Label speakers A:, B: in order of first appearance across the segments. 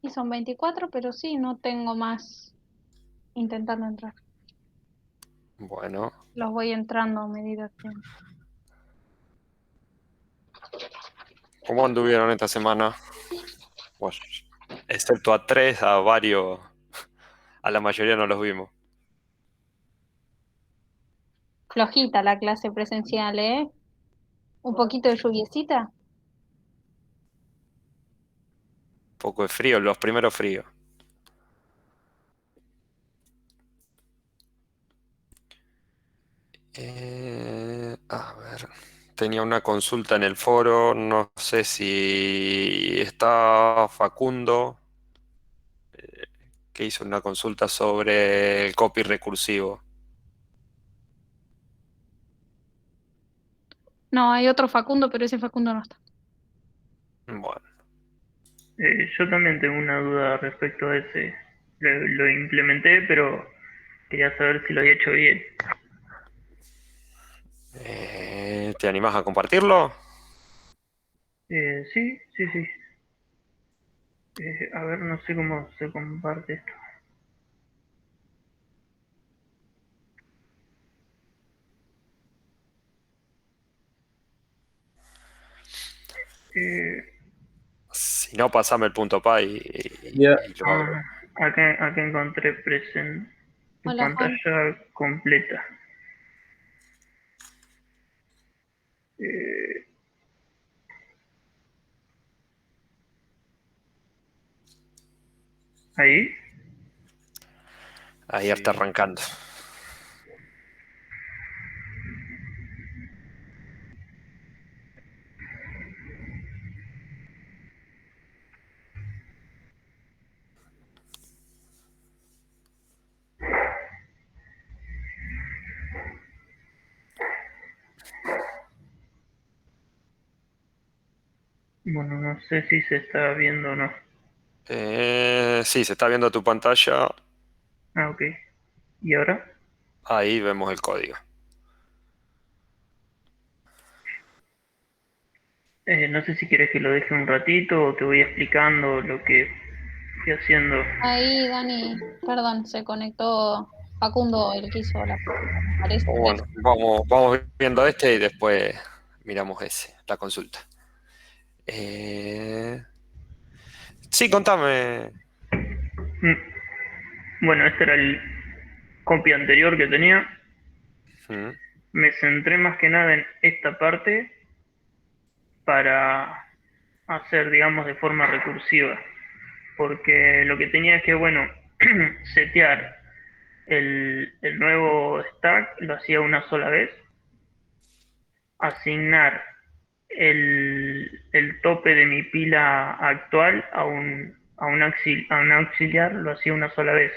A: Y son 24, pero sí, no tengo más intentando entrar.
B: Bueno,
A: Los voy entrando a medida que...
B: ¿cómo anduvieron esta semana? Pues, excepto a tres, a varios, a la mayoría no los vimos.
A: Flojita la clase presencial, ¿eh? Un poquito de lluviecita.
B: Poco de frío, los primeros fríos. A ver, tenía una consulta en el foro, no sé si está Facundo, que hizo una consulta sobre el copy recursivo.
A: No, hay otro Facundo, pero ese Facundo no está.
B: Bueno,
C: Yo también tengo una duda respecto a ese. Lo implementé, pero quería saber si lo había hecho bien.
B: ¿te animás a compartirlo?
C: Sí, sí, sí. A ver, no sé cómo se comparte esto. Eh,
B: Si no, pasame el punto py
D: Ya,
B: y lo abro.
C: acá encontré tu
A: Hola, Juan.
C: pantalla completa. Eh, ahí.
B: Ahí está arrancando.
C: Bueno, no sé si se está viendo o no.
B: Sí, se está viendo tu pantalla.
C: Ah, ok. ¿Y ahora?
B: Ahí vemos el código.
C: No sé si quieres que lo deje un ratito o te voy explicando lo que estoy haciendo.
A: Ahí, Dani, perdón, se conectó Facundo, el que hizo la pregunta, me parece.
B: Bueno, vamos viendo este y después miramos ese, la consulta. Eh, sí, contame.
C: Mm, Bueno, este era el copy anterior que tenía.
B: Mm,
C: Me centré más que nada en esta parte para hacer, digamos, de forma recursiva. Porque lo que tenía es que, bueno, setear el nuevo stack, lo hacía una sola vez, asignar el tope de mi pila actual a un auxiliar, lo hacía una sola vez.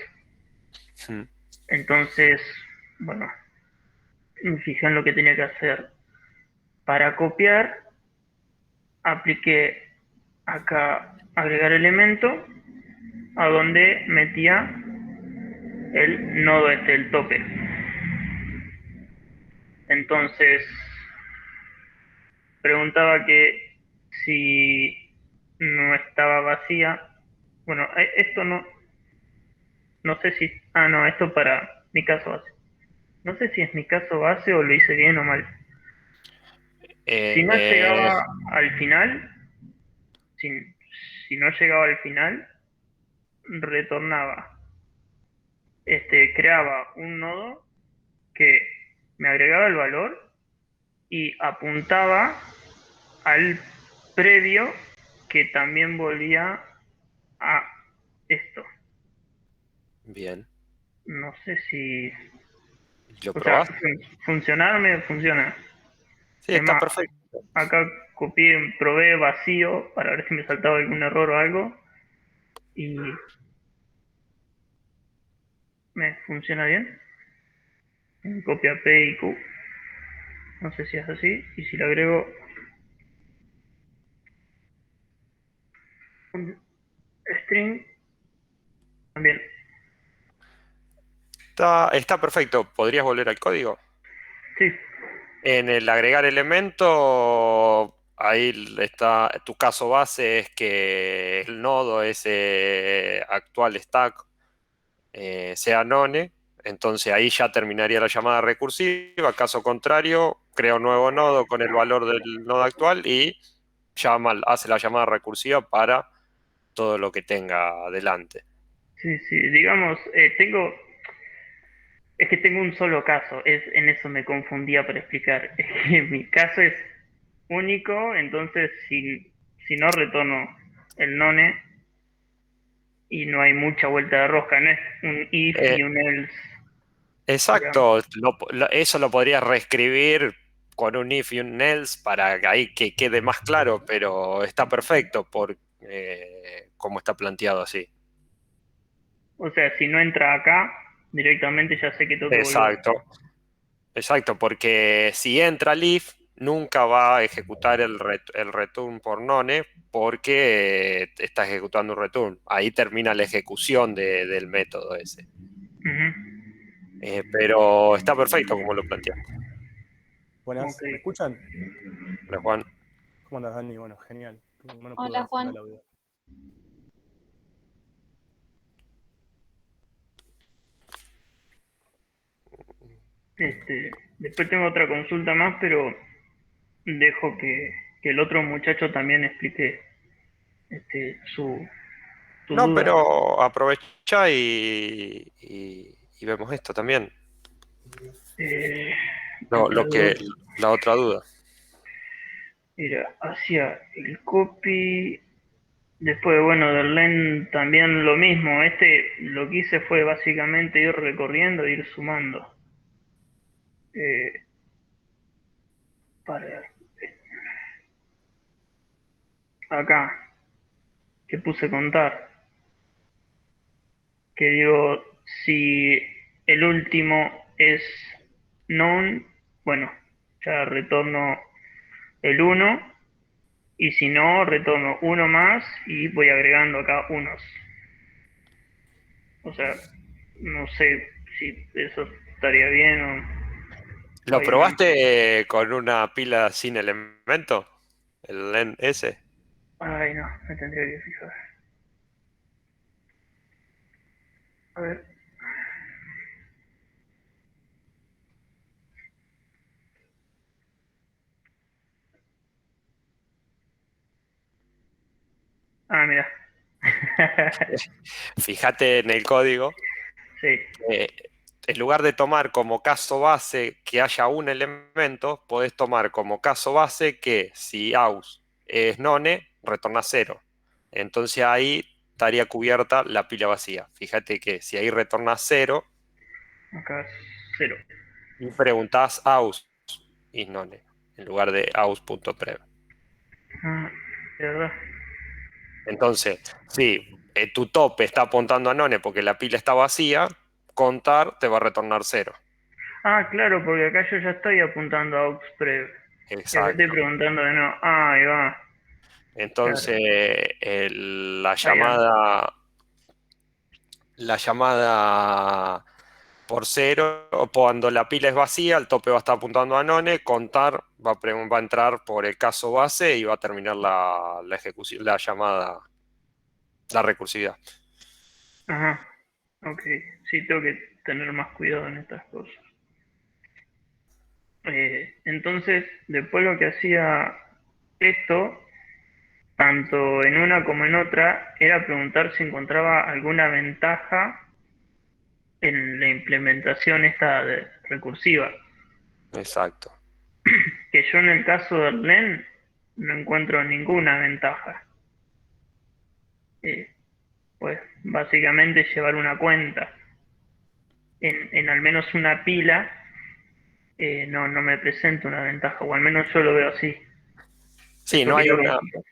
B: mm.
C: Entonces, bueno, me fijé en lo que tenía que hacer. Para copiar, apliqué acá agregar elemento, a donde metía el nodo este, el tope. Entonces, preguntaba que si no estaba vacía. Bueno, esto no sé si... Ah, no, esto para mi caso base. No sé si es mi caso base o lo hice bien o mal. Si no
B: Eh,
C: llegaba al final, si, si no llegaba al final, retornaba, creaba un nodo que me agregaba el valor y apuntaba al previo que también volvía a esto.
B: bien.
C: No sé si,
B: ¿Lo
C: o sea,
B: probaste?
C: funcionar me funciona.
B: Sí,
C: Es
B: está
C: más,
B: perfecto.
C: acá copié, probé vacío para ver si me saltaba algún error o algo y me funciona bien. Copia P y Q, no sé si es así. Y si le agrego un string, también.
B: Está perfecto. ¿Podrías volver al código?
C: Sí,
B: En el agregar elemento, ahí está, tu caso base es que el nodo, ese actual stack, sea none, entonces ahí ya terminaría la llamada recursiva. Caso contrario, crea un nuevo nodo con el valor del nodo actual y hace la llamada recursiva para todo lo que tenga adelante.
C: Sí, sí, digamos, es que tengo un solo caso, en eso me confundía para explicar. Es que mi caso es único, entonces si no retorno el none y no hay mucha vuelta de rosca, no es un if
B: Eh,
C: y un else, digamos.
B: exacto, eso lo podrías reescribir con un if y un else para que ahí que quede más claro, pero está perfecto por cómo está planteado así.
C: O sea, si no entra acá, directamente ya sé que tengo que volver.
B: Exacto. Exacto, porque si entra Leaf, nunca va a ejecutar el return por none porque está ejecutando un return. Ahí termina la ejecución del método ese.
C: Ujú.
B: Pero está perfecto como lo planteaste.
C: Ok.
D: Buenas, ¿me escuchan?
B: Hola, Juan.
D: ¿Cómo andas, Dani? Bueno, genial. No nos pudo
A: Hola,
D: dar
A: Juan.
D: señal audio.
C: Después tengo otra consulta más, pero dejo que el otro muchacho también explique su
B: No,
C: duda.
B: pero aprovecha y vemos esto también.
C: Eh,
B: No, la otra duda.
C: Mira, hacía el copy. Después, bueno, del len también lo mismo. Lo que hice fue básicamente ir recorriendo e ir sumando. Eh, para acá, que puse contar. Que digo, si el último es known, bueno, ya retorno el uno. Y si no, retorno uno más y voy agregando acá unos. O sea, no sé si eso estaría bien o
B: ¿Lo
C: hay una...
B: probaste con una pila sin elemento? ¿El len ese?
C: Ay, no, me tendría que fijar. A ver. Ah, mira.
B: Fíjate en el código.
C: Sí,
B: eh, en lugar de tomar como caso base que haya un elemento, podés tomar como caso base que si aus es none, retorna cero. Entonces ahí estaría cubierta la pila vacía. Fíjate que si ahí retorna cero
C: acá es cero.
B: y preguntás aus is none en lugar de aus.prev.
C: Ah, de verdad.
B: Entonces, si tu tope está apuntando a none porque la pila está vacía, contar te va a retornar cero.
C: Ah, claro, porque acá yo ya estoy apuntando a Auxprev. Y acá estoy
B: Exacto.
C: preguntando de no. Ah, ahí va. Claro.
B: Entonces,
C: Ahí va.
B: la llamada por cero, o cuando la pila es vacía, el tope va a estar apuntando a none, contar va a entrar por el caso base y va a terminar la ejecución, la llamada, la recursividad.
C: Ajá. Ok. Sí, tengo que tener más cuidado en estas cosas. Entonces, después lo que hacía esto, tanto en una como en otra, era preguntar si encontraba alguna ventaja en la implementación esta recursiva.
B: Exacto.
C: Que yo en el caso del LEN no encuentro ninguna ventaja. Eh, pues básicamente llevar una cuenta en al menos una pila no me presenta una ventaja, o al menos yo lo veo así.
B: Sí,
C: Eso quería consultar.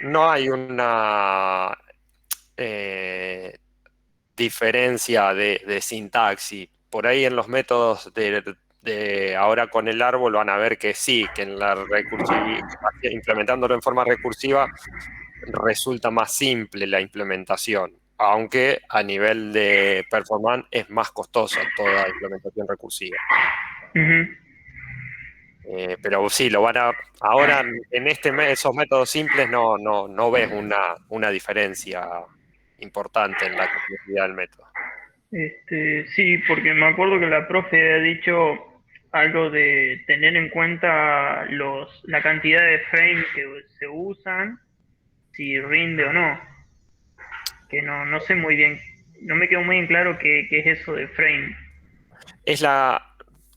B: no hay una eh, diferencia de sintaxis. Por ahí en los métodos de ahora con el árbol van a ver que sí, que en la recursividad, implementándolo en forma recursiva, resulta más simple la implementación, aunque a nivel de performance es más costosa toda implementación recursiva.
C: Ujú.
B: Pero sí, ahora en esos métodos simples no ves una diferencia importante en la complejidad del método.
C: Sí, porque me acuerdo que la profe había dicho algo de tener en cuenta la cantidad de frames que se usan, si rinde o no. Que no sé muy bien, no me quedó muy en claro qué es eso de frame.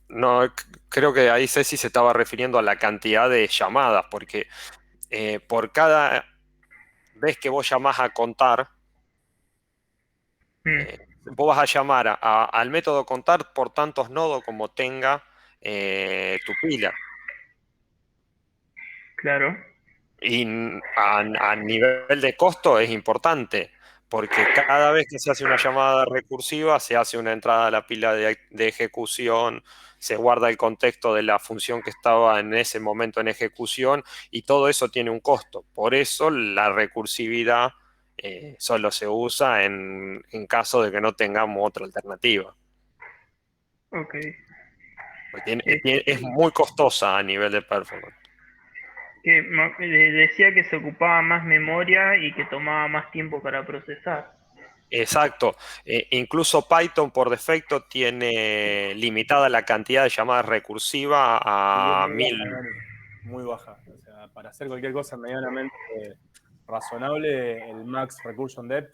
B: No, creo que ahí Ceci se estaba refiriendo a la cantidad de llamadas, porque por cada vez que vos llamás a contar,
C: Mm,
B: vos vas a llamar al método contar por tantos nodos como tenga tu pila.
C: claro,
B: Y a nivel de costo es importante, porque cada vez que se hace una llamada recursiva, se hace una entrada a la pila de ejecución, se guarda el contexto de la función que estaba en ese momento en ejecución, y todo eso tiene un costo. Por eso la recursividad solo se usa en caso de que no tengamos otra alternativa.
C: ok.
B: Porque es
C: Este,
B: muy costosa a nivel de performance.
C: decía que se ocupaba más memoria y que tomaba más tiempo para procesar.
B: Exacto. Incluso Python por defecto tiene limitada la cantidad de llamadas recursivas
D: Y es
B: a
D: muy baja,
B: 1000.
D: Dani, muy baja. O sea, para hacer cualquier cosa medianamente razonable, el max recursion depth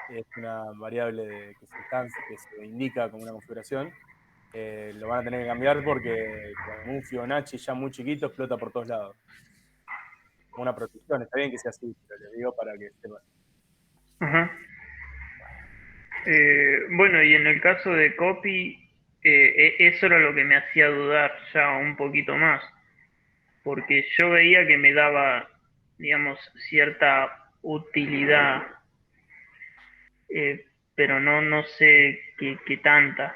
D: es una variable que se indica como una configuración. Lo van a tener que cambiar porque con un Fibonacci ya muy chiquito explota por todos lados. Una protección, está bien que sea así, pero les digo para que sepan.
C: Ajá. Bueno, y en el caso de copy, eso era lo que me hacía dudar ya un poquito más, porque yo veía que me daba, digamos, cierta utilidad, pero no sé qué tanta.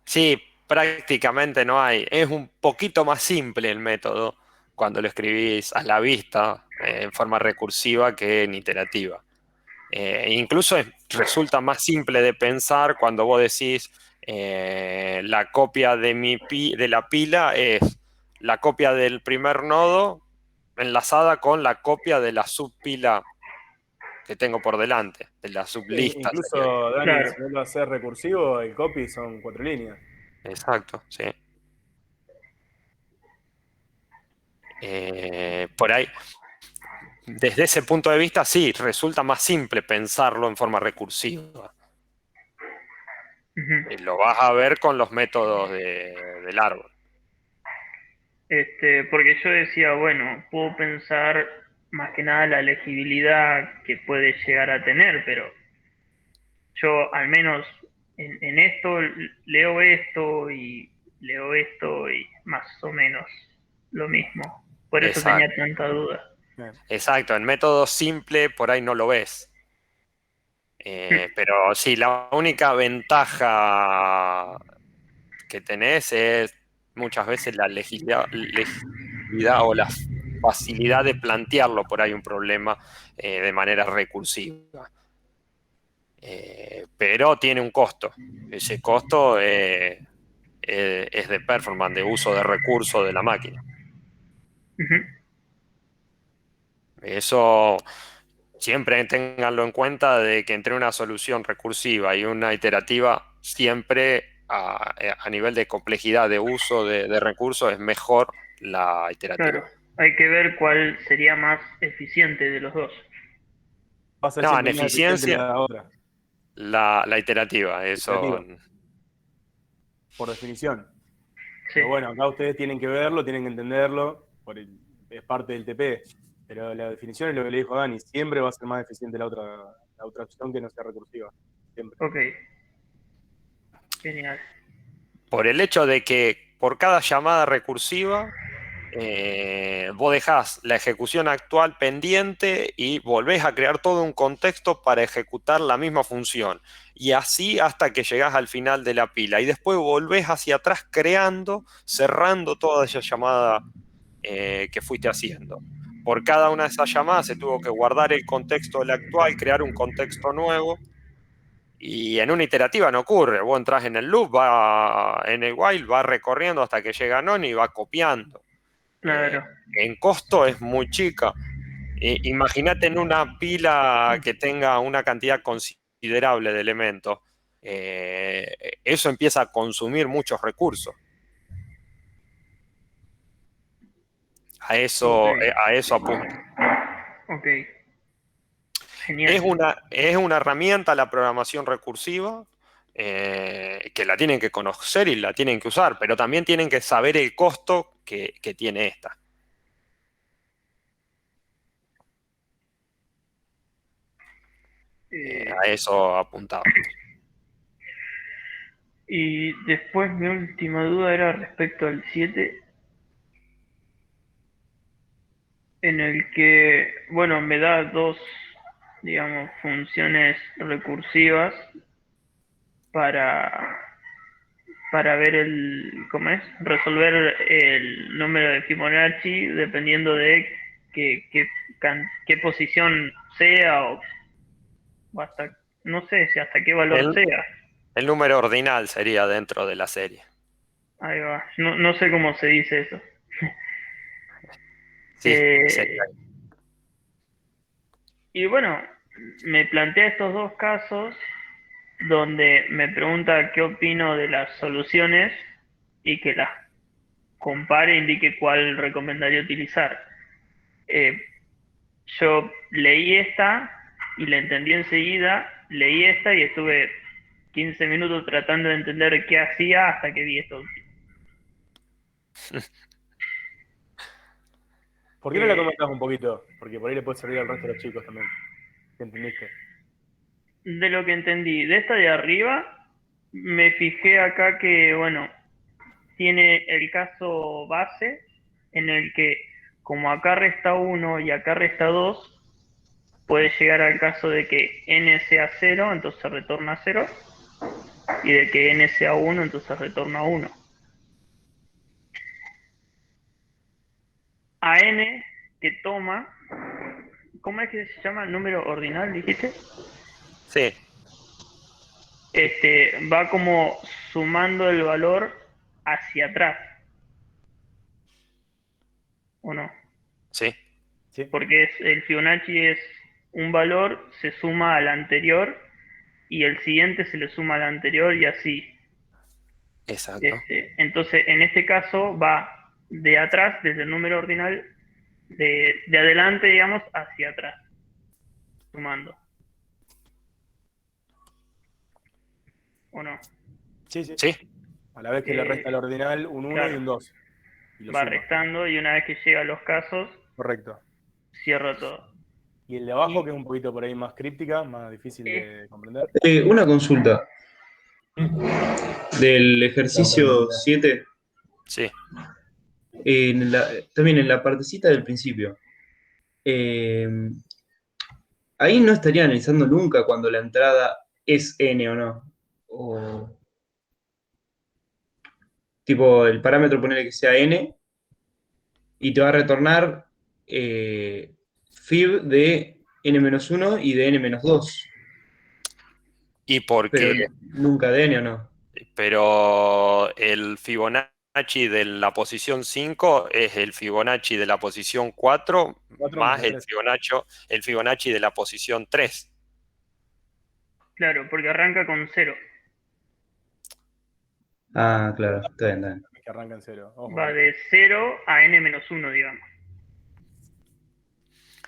B: Sí, prácticamente no hay. Es un poquito más simple el método cuando lo escribís a la vista en forma recursiva que en iterativa. Incluso resulta más simple de pensar cuando vos decís la copia de la pila es la copia del primer nodo enlazada con la copia de la subpila que tengo por delante, de la sublista sería.
D: Incluso, Dani,
C: Claro,
D: si no lo haces recursivo, el copy son 4 líneas.
B: Exacto, sí. Por ahí, desde ese punto de vista, sí, resulta más simple pensarlo en forma recursiva.
C: ujú.
B: Lo vas a ver con los métodos del árbol.
C: Porque yo decía, bueno, puedo pensar más que nada la legibilidad que puede llegar a tener, pero yo al menos en esto leo esto y más o menos lo mismo. Por eso tenía
B: Exacto,
C: tanta duda.
D: Bien.
B: exacto. En método simple por ahí no lo ves. Pero sí, la única ventaja que tenés es muchas veces la legibilidad o la facilidad de plantearlo por ahí un problema de manera recursiva. Pero tiene un costo. Ese costo es de performance, de uso de recursos de la máquina.
C: Ujú.
B: Eso siempre ténganlo en cuenta de que entre una solución recursiva y una iterativa, siempre a nivel de complejidad de uso de recursos es mejor la
C: Claro,
B: iterativa.
C: hay que ver cuál sería más eficiente de los dos.
D: Va a ser
B: No, en
D: siempre más eficiente
B: eficiencia,
D: la otra,
B: la iterativa, eso.
D: iterativa, por definición.
C: Sí,
D: Pero bueno, acá ustedes tienen que verlo, tienen que entenderlo, es parte del TP. Pero la definición es lo que le dijo Dani, siempre va a ser más eficiente la otra opción que no sea recursiva. Siempre.
C: ok, genial.
B: Por el hecho de que por cada llamada recursiva, vos dejás la ejecución actual pendiente y volvés a crear todo un contexto para ejecutar la misma función. Y así hasta que llegás al final de la pila. Y después volvés hacia atrás creando, cerrando toda esa llamada que fuiste haciendo. Por cada una de esas llamadas se tuvo que guardar el contexto del actual, crear un contexto nuevo Y en una iterativa no ocurre. Vos entras en el loop, en el while, va recorriendo hasta que llega non y va copiando.
C: Claro.
B: En costo es muy chica. Imagínate en una pila que tenga una cantidad considerable de elementos. Eso empieza a consumir muchos recursos.
C: Ok.
B: A eso apunta.
C: Ok.
B: Es
C: Genial.
B: es una herramienta la programación recursiva que la tienen que conocer y la tienen que usar, pero también tienen que saber el costo que tiene esta.
C: Eh,
B: A eso apuntaba.
C: y después mi última duda era respecto al 7, en el que, bueno, me da dos, digamos, funciones recursivas para, para ver ¿cómo es? Resolver el número de Fibonacci dependiendo de qué posición sea o hasta, no sé si hasta qué valor
B: El,
C: sea.
B: el número ordinal sería dentro de la serie.
C: Ahí va. No, no sé cómo se dice eso.
B: Sí, sería.
C: Eh, y bueno, me plantea estos dos casos donde me pregunta qué opino de las soluciones y que las compare e indique cuál recomendaría utilizar. Eh, yo leí esta y la entendí enseguida, leí esta y estuve 15 minutos tratando de entender qué hacía hasta que vi esto último.
D: ¿Por qué no la
C: Eh,
D: comentas un poquito? Porque por ahí le puede servir al resto de los chicos también. ¿Qué entendiste?
C: de lo que entendí, de esta de arriba, me fijé acá que, bueno, tiene el caso base en el que como acá resta uno y acá resta 2 puede llegar al caso de que n sea cero, entonces retorna cero, y de que n sea uno, entonces retorna uno. A n que toma, ¿cómo es que se llama el número ordinal, dijiste?
B: Sí,
C: Va como sumando el valor hacia atrás, ¿o no?
B: sí,
D: ¿Sí?
C: Porque el Fibonacci es un valor, se suma al anterior y el siguiente se le suma al anterior y así.
B: exacto.
C: Entonces, en este caso va de atrás, desde el número ordinal, de adelante, digamos, hacia atrás, sumando, ¿o no?
D: Sí, sí.
B: Sí,
D: A la vez que le resta
C: Eh,
D: al ordinal un uno y
C: claro,
D: un 2 y lo
C: va
D: suma.
C: restando y una vez que llega a los casos,
D: Correcto.
C: cierra todo.
D: Y el de abajo, que
C: Y
D: es un poquito por ahí más críptica, más difícil
C: es,
D: de comprender.
E: Una consulta del ejercicio 7,
B: sí.
E: también en la partecita del principio. eh, Ahí no estaría analizando nunca cuando la entrada es n o no. O, tipo, el parámetro ponerle que sea n y te va a retornar fib de n-1 y de n-2.
B: Y
E: Pero
B: porque,
E: nunca de n o no.
B: pero el Fibonacci de la posición 5 es el Fibonacci de la posición 4
D: 4
B: más
D: menos 3.
B: El Fibonacci de la posición 3.
C: claro, porque arranca con cero,
E: Ah, claro, está bien, está bien.
D: Que arranca en 0. Ojo
C: va
D: ahí.
C: de cero a n-1, digamos.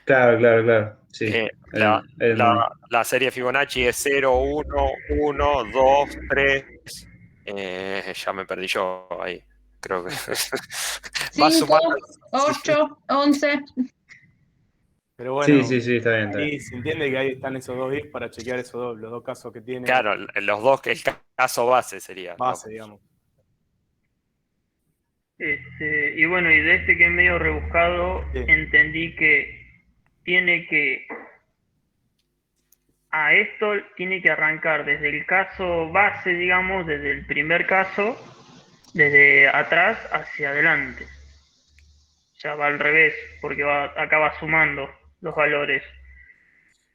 E: Claro, claro, claro. Sí,
B: Eh, la,
E: entendí.
B: la serie Fibonacci es 0, 1, 1, 2, 3. Ya me perdí yo ahí. Creo que va
A: 5,
B: sumando. Sí,
A: 8, 11.
D: Pero
E: Sí,
D: bueno,
E: sí, sí, está bien, está bien.
D: ahí se entiende que ahí están esos dos bits para chequear los dos casos que tiene
B: claro, los dos, el caso base sería.
D: base, digamos.
C: Y bueno, y de este que es medio rebuscado,
D: Sí,
C: entendí que tiene que, a esto tiene que arrancar desde el caso base, digamos, desde el primer caso, desde atrás hacia adelante. Ya va al revés, porque acaba sumando los valores.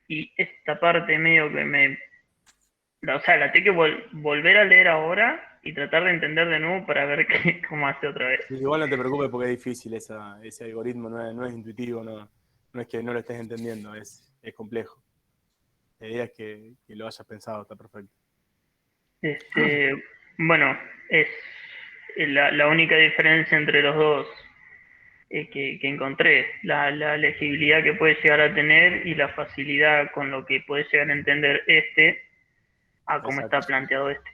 C: Y esta parte medio que O sea, la tengo que volver a leer ahora y tratar de entender de nuevo para ver cómo hace otra vez.
D: Sí, igual no te preocupes porque es difícil ese algoritmo, no es intuitivo, no es que no lo estés entendiendo, es complejo. La idea es que lo hayas pensado, está perfecto.
C: Bueno, es la única diferencia entre los dos que encontré, la legibilidad que puede llegar a tener y la facilidad con lo que puede llegar a entender a cómo
D: Exacto.
C: está planteado este.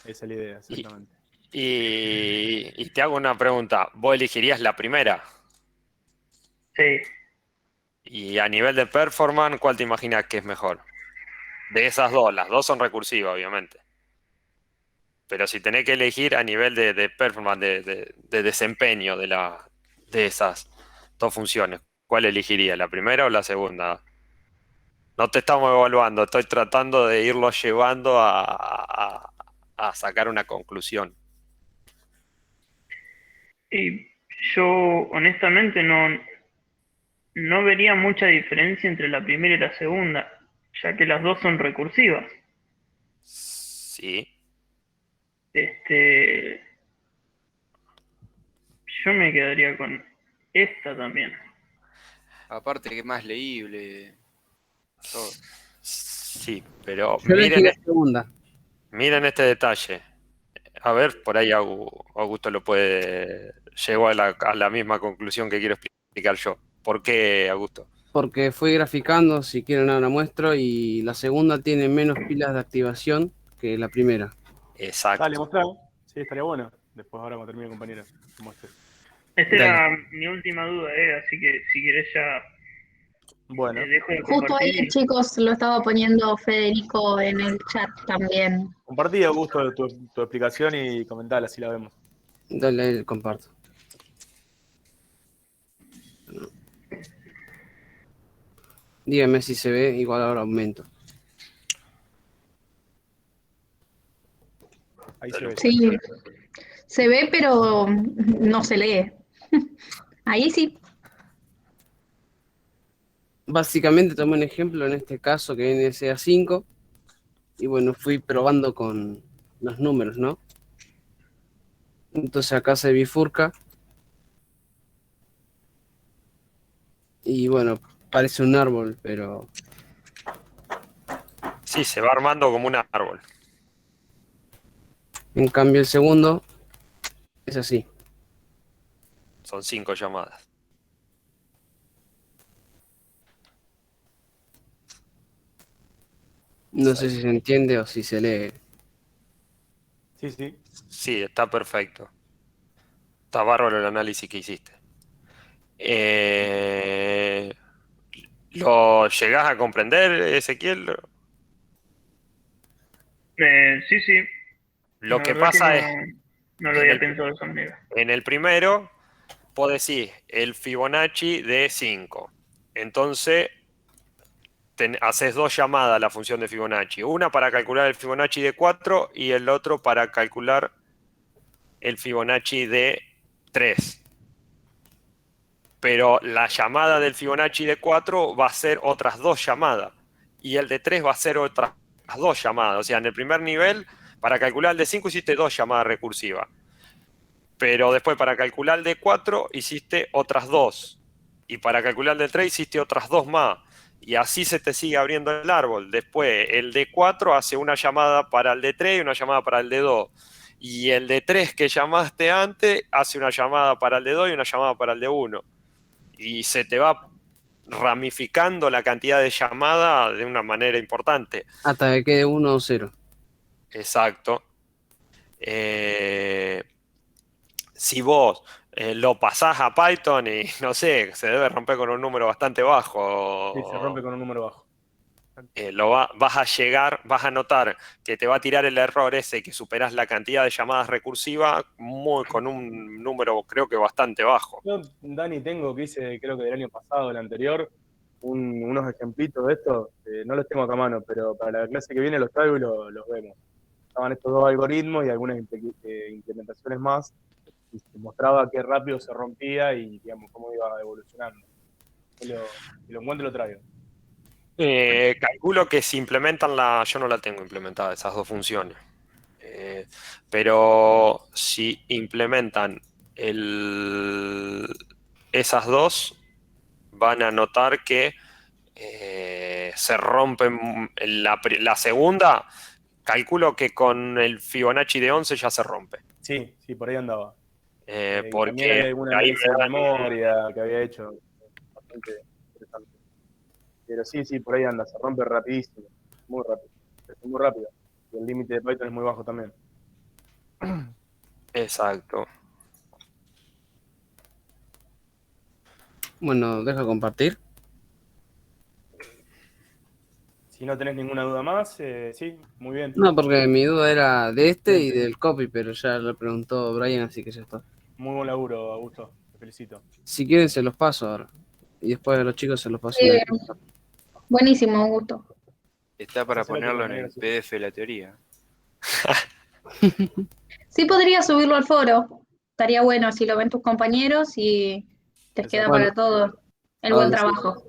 D: Esa es la idea, exactamente.
B: Y te hago una pregunta. ¿Vos elegirías la primera?
C: Sí,
B: Y a nivel de performance, ¿cuál te imaginas que es mejor? De esas dos, las dos son recursivas, obviamente. Pero si tenés que elegir a nivel de performance, de desempeño de esas dos funciones, ¿cuál elegirías? ¿La primera o la segunda? No te estamos evaluando, estoy tratando de irlo llevando a sacar una conclusión.
C: y yo honestamente no vería mucha diferencia entre la primera y la segunda, ya que las dos son recursivas.
B: Sí.
C: Este, yo me quedaría con esta también.
F: Aparte que es más leíble. Todo.
B: Sí, pero
G: Yo elegí la segunda.
B: miren este detalle. A ver, por ahí Augusto lo puede. Llegó a la misma conclusión que quiero explicar yo. ¿Por qué, Augusto?
G: Porque fui graficando, si quieren ahora muestro, y la segunda tiene menos pilas de activación que la primera.
B: Exacto.
D: Dale, mostrá. Sí, estaría bueno. Después ahora cuando termine, compañero, te muestre.
C: Esta
G: Dale.
C: era mi última duda, así que si querés ya
D: Bueno,
C: dejo de
A: Justo ahí,
C: compartir.
A: chicos, lo estaba poniendo Federico en el chat también.
D: compartí, Augusto, tu explicación y comentala, así la vemos.
G: Dale, comparto. Dígame si se ve, igual ahora aumento.
D: Ahí se ve.
A: Sí, se ve, pero no se lee. Ahí sí.
G: Básicamente tomé un ejemplo en este caso que viene a ser 5 y bueno, fui probando con los números, ¿no? Entonces acá se bifurca y bueno, parece un árbol, pero
B: Sí, se va armando como un árbol.
G: en cambio el segundo es así.
B: Son 5 llamadas.
G: No sé si se entiende o si se lee.
D: Sí, sí.
B: Sí, está perfecto. Está bárbaro el análisis que hiciste. ¿Lo llegás a comprender, Ezequiel?
C: Sí, sí,
B: Lo
C: la
B: que
C: verdad que
B: pasa es,
C: no lo
B: en
C: había
B: el,
C: pensado de esa manera.
B: en el primero, vos decís el Fibonacci de 5. Entonces, haces dos llamadas a la función de Fibonacci. Una para calcular el Fibonacci de 4 y el otro para calcular el Fibonacci de 3. Pero la llamada del Fibonacci de 4 va a ser otras dos llamadas. Y el de 3 va a ser otras dos llamadas. O sea, en el primer nivel, para calcular el de 5 hiciste dos llamadas recursivas. Pero después para calcular el de 4 hiciste otras dos. Y para calcular el de 3 hiciste otras dos más. Y así se te sigue abriendo el árbol. Después el de 4 hace una llamada para el de 3 y una llamada para el de 2. Y el de 3 que llamaste antes hace una llamada para el de 2 y una llamada para el de 1. Y se te va ramificando la cantidad de llamadas de una manera importante.
G: Hasta que quede 1 o 0.
B: Exacto. Si vos lo pasás a Python y no sé, se debe romper con un número bastante
D: Sí, se
B: bajo,
D: rompe con un número bajo.
B: vas a llegar, vas a notar que te va a tirar el error ese que superás la cantidad de llamadas recursivas con un número creo que bastante bajo.
D: Yo, Dani, tengo que hice, creo que del año pasado, el anterior, unos ejemplitos de esto. No los tengo acá a mano, pero para la clase que viene los traigo y los vemos. Estaban estos dos algoritmos y algunas implementaciones más, y se mostraba qué rápido se rompía y, digamos, cómo iba evolucionando. Si lo encuentro, lo traigo.
B: Calculo que si implementan yo no la tengo implementada, esas dos funciones. Pero si implementan esas dos, van a notar que se rompen. La segunda, calculo que con el Fibonacci de 11 ya se rompe.
D: Sí, sí, por ahí andaba. Y también
B: Porque
D: hay algún
B: ahí
D: análisis de memoria que había hecho, bastante interesante. Pero sí, sí, por ahí anda, se rompe rapidísimo, muy rápido, es muy rápido. Y el límite de Python es muy bajo también.
B: Exacto.
G: Bueno, deja compartir.
D: Si no tenés ninguna duda más, sí, muy bien.
G: No, porque mi duda era de este y
D: Excelente.
G: del copy, pero ya lo preguntó Brian, así que ya está.
D: Muy buen laburo, Augusto, te felicito.
G: Si quieren se los paso ahora. Y después a los chicos se los paso en
A: Eh,
G: el WhatsApp.
A: buenísimo, Augusto.
F: Está para
D: Hacelo que me
F: ponerlo en
D: pone
F: el
D: gracioso.
F: PDF de la teoría.
A: Sí podría subirlo al foro. Estaría bueno si lo ven tus compañeros y les queda
D: Exacto.
G: Bueno,
A: para todos el
G: ¿a
A: buen
G: dónde sí?
A: trabajo.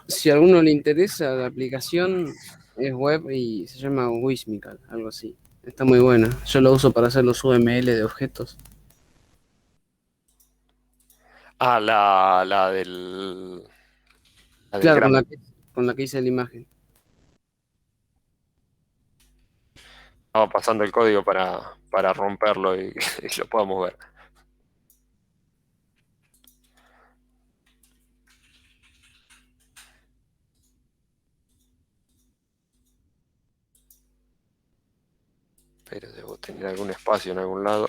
G: Si a alguno le interesa, la aplicación es web y se llama Wismical, algo así. Está muy buena. Yo lo uso para hacer los UML de objetos.
B: Ah, la del
G: Claro,
B: grafo.
G: con la que hice la imagen.
B: Estaba pasando el código para romperlo y, y lo podamos ver. Pero debo tener algún espacio en algún lado.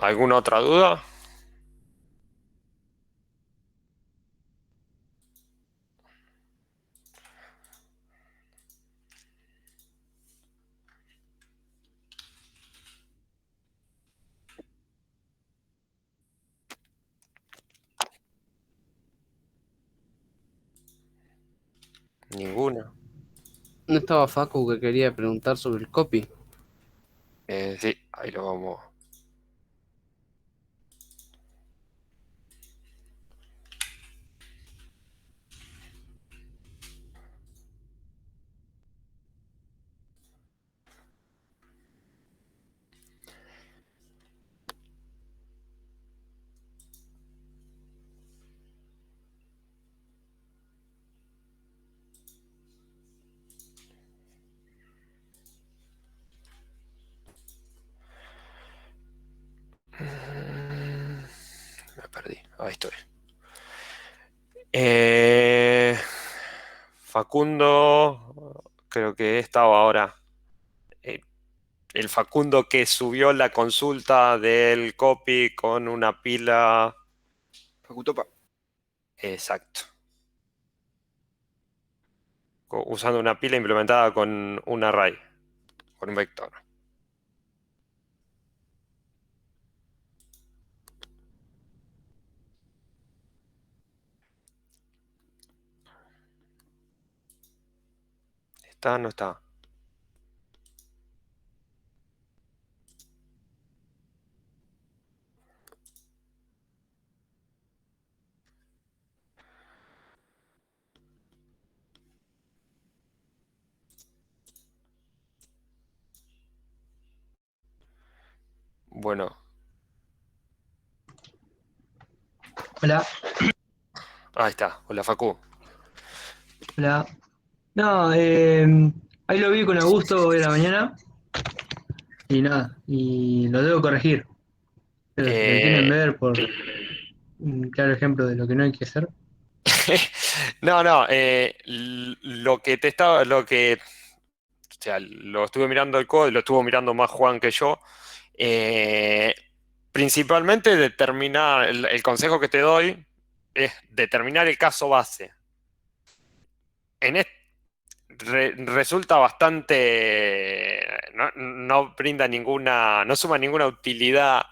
B: ¿Alguna otra duda? Ninguna.
G: ¿No estaba Facu que quería preguntar sobre el copy?
B: Sí, ahí lo vamos. Me perdí. Ahí estoy. Facundo, creo que estaba ahora. El Facundo que subió la consulta del copy con una pila.
F: Facutopa.
B: Exacto. Usando una pila implementada con un array, con un vector. ¿Está? ¿No está? Bueno,
E: Hola,
B: ahí está. Hola, Facu.
E: hola. No, ahí lo vi con Augusto hoy a la mañana y nada, y lo debo corregir. Pero si lo quieren
B: Eh,
E: ver por un claro ejemplo de lo que no hay que hacer.
B: no, no. Lo que te estaba. O sea, lo estuve mirando el código, lo estuvo mirando más Juan que yo. Eh, Principalmente determina el consejo que te doy es determinar el caso base. Resulta bastante, no brinda ninguna, no suma ninguna utilidad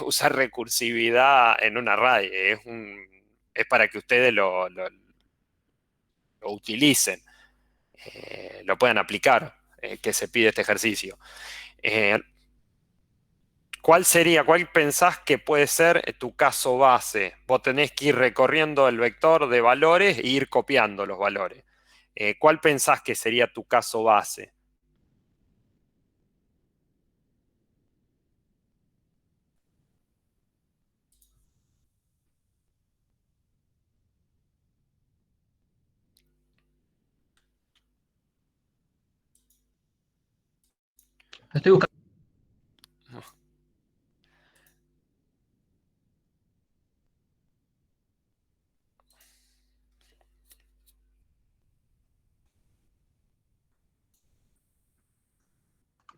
B: usar recursividad en un array. Es para que ustedes lo utilicen, lo puedan aplicar, que se pide este ejercicio. ¿Cuál pensás que puede ser tu caso base? Vos tenés que ir recorriendo el vector de valores e ir copiando los valores. ¿Cuál pensás que sería tu caso base?
E: Estoy buscando.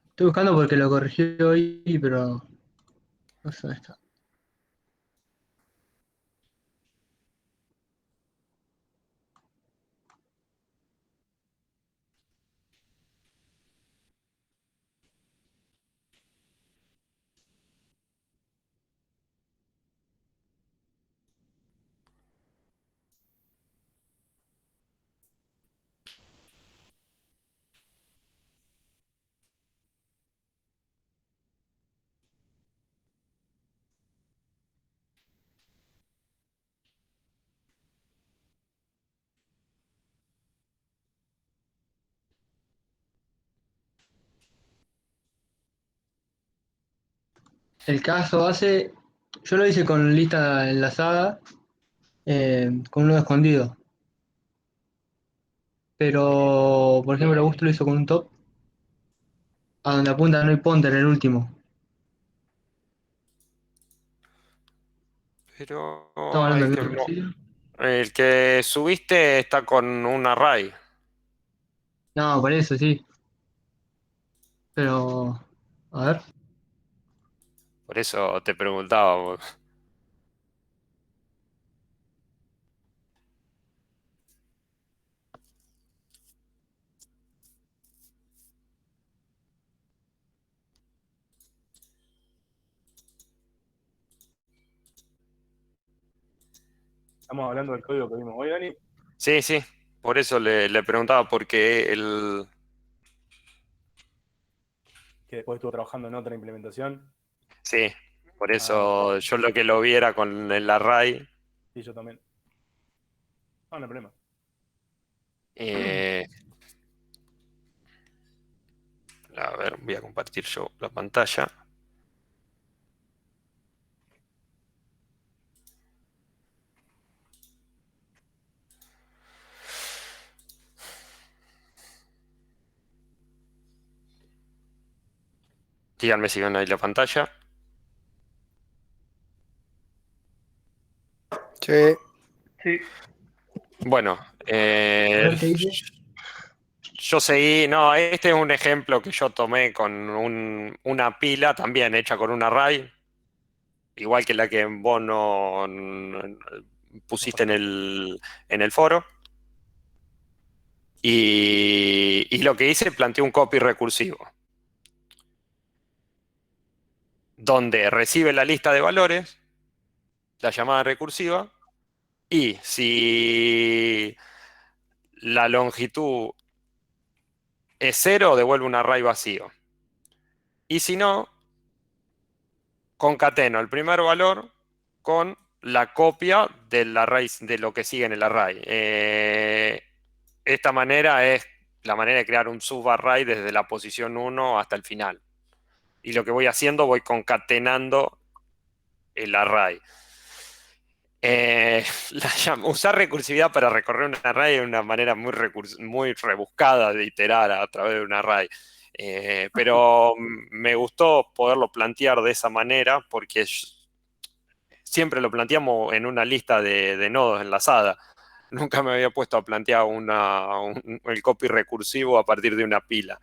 E: Estoy buscando porque lo corregí hoy, pero no sé dónde está. El caso base, yo lo hice con lista enlazada, con uno escondido. Pero, por ejemplo, Augusto lo hizo con un top, a donde apunta no hay pointer en el último.
B: Pero
E: Estamos hablando del mismo ejercicio.
B: el que subiste está con un array.
E: No, por eso sí. Pero, a ver.
B: Por eso te preguntaba.
D: Estamos hablando del código que vimos hoy, Dani.
B: Sí, sí, por eso le preguntaba, porque
D: Que después estuvo trabajando en otra implementación.
B: sí, por
D: Ah,
B: eso yo lo que lo viera con el array.
D: sí, yo también. No, no hay problema.
B: eh, a ver, voy a compartir yo la pantalla. Díganme si ven ahí la pantalla.
F: Sí.
C: Sí,
B: Bueno,
E: A ver qué dice.
B: yo seguí, no, este es un ejemplo que yo tomé con una pila también hecha con un array, igual que la que vos no pusiste en el foro. Y lo que hice, planteé un copy recursivo, donde recibe la lista de valores, la llamada recursiva, y si la longitud es 0, devuelve un array vacío. Y si no, concateno el primer valor con la copia del array, de lo que sigue en el array. Esta manera es la manera de crear un subarray desde la posición 1 hasta el final. Y lo que voy haciendo, voy concatenando el array. Usar recursividad para recorrer un array es una manera muy rebuscada de iterar a través de un array. Pero me gustó poderlo plantear de esa manera porque siempre lo planteamos en una lista de nodos enlazada. Nunca me había puesto a plantear el copy recursivo a partir de una pila.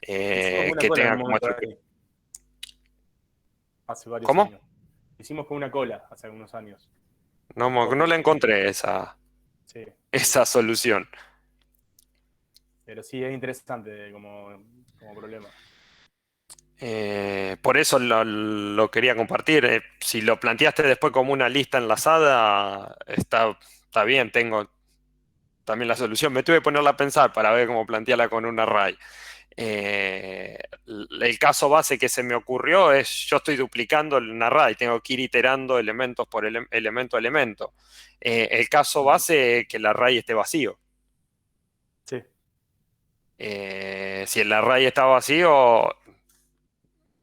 D: Hicimos una
B: Que
D: cola en
B: tenga
D: un
B: como
D: momento ahí, hace varios
B: ¿Cómo?
D: años. Hicimos con una cola hace algunos años.
B: No la encontré esa,
D: Sí,
B: esa solución.
D: pero sí es interesante como problema.
B: Por eso lo quería compartir. Si lo planteaste después como una lista enlazada, está bien, tengo también la solución. Me tuve que ponerla a pensar para ver cómo plantearla con un array. El caso base que se me ocurrió es, yo estoy duplicando un array, tengo que ir iterando elementos por elemento a elemento. El caso base es que el array esté vacío.
D: Sí,
B: Si el array está vacío,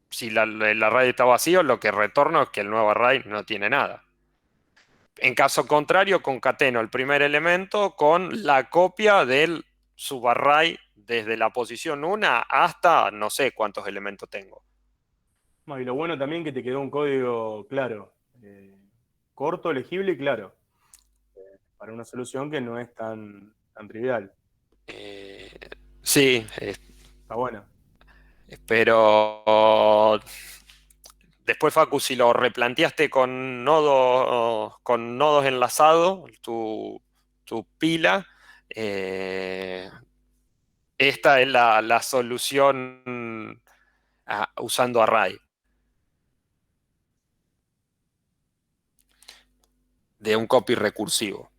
B: si el array está vacío, lo que retorno es que el nuevo array no tiene nada. En caso contrario, concateno el primer elemento con la copia del subarray desde la posición 1 hasta no sé cuántos elementos tengo.
D: no, y lo bueno también que te quedó un código claro, corto, legible y claro, para una solución que no es tan trivial.
B: Eh, sí,
D: Está bueno.
B: pero después, Facu, si lo replanteaste con nodos enlazados, tu pila, esta es la solución usando array. De un copy recursivo.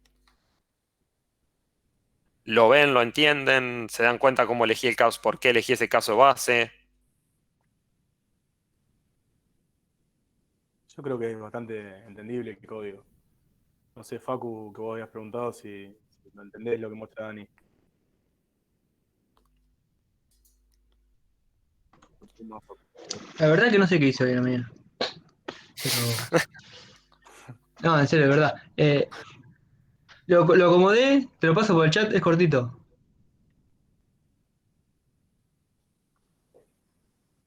B: Lo ven, lo entienden, se dan cuenta cómo elegí el caso, por qué elegí ese caso base.
D: Yo creo que es bastante entendible el código. No sé, Facu, que vos habías preguntado si lo entendés lo que muestra Dani.
E: La verdad que no sé qué hice hoy en la mañana. Pero... No, en serio, de verdad. Lo acomodé, te lo paso por el chat, es cortito.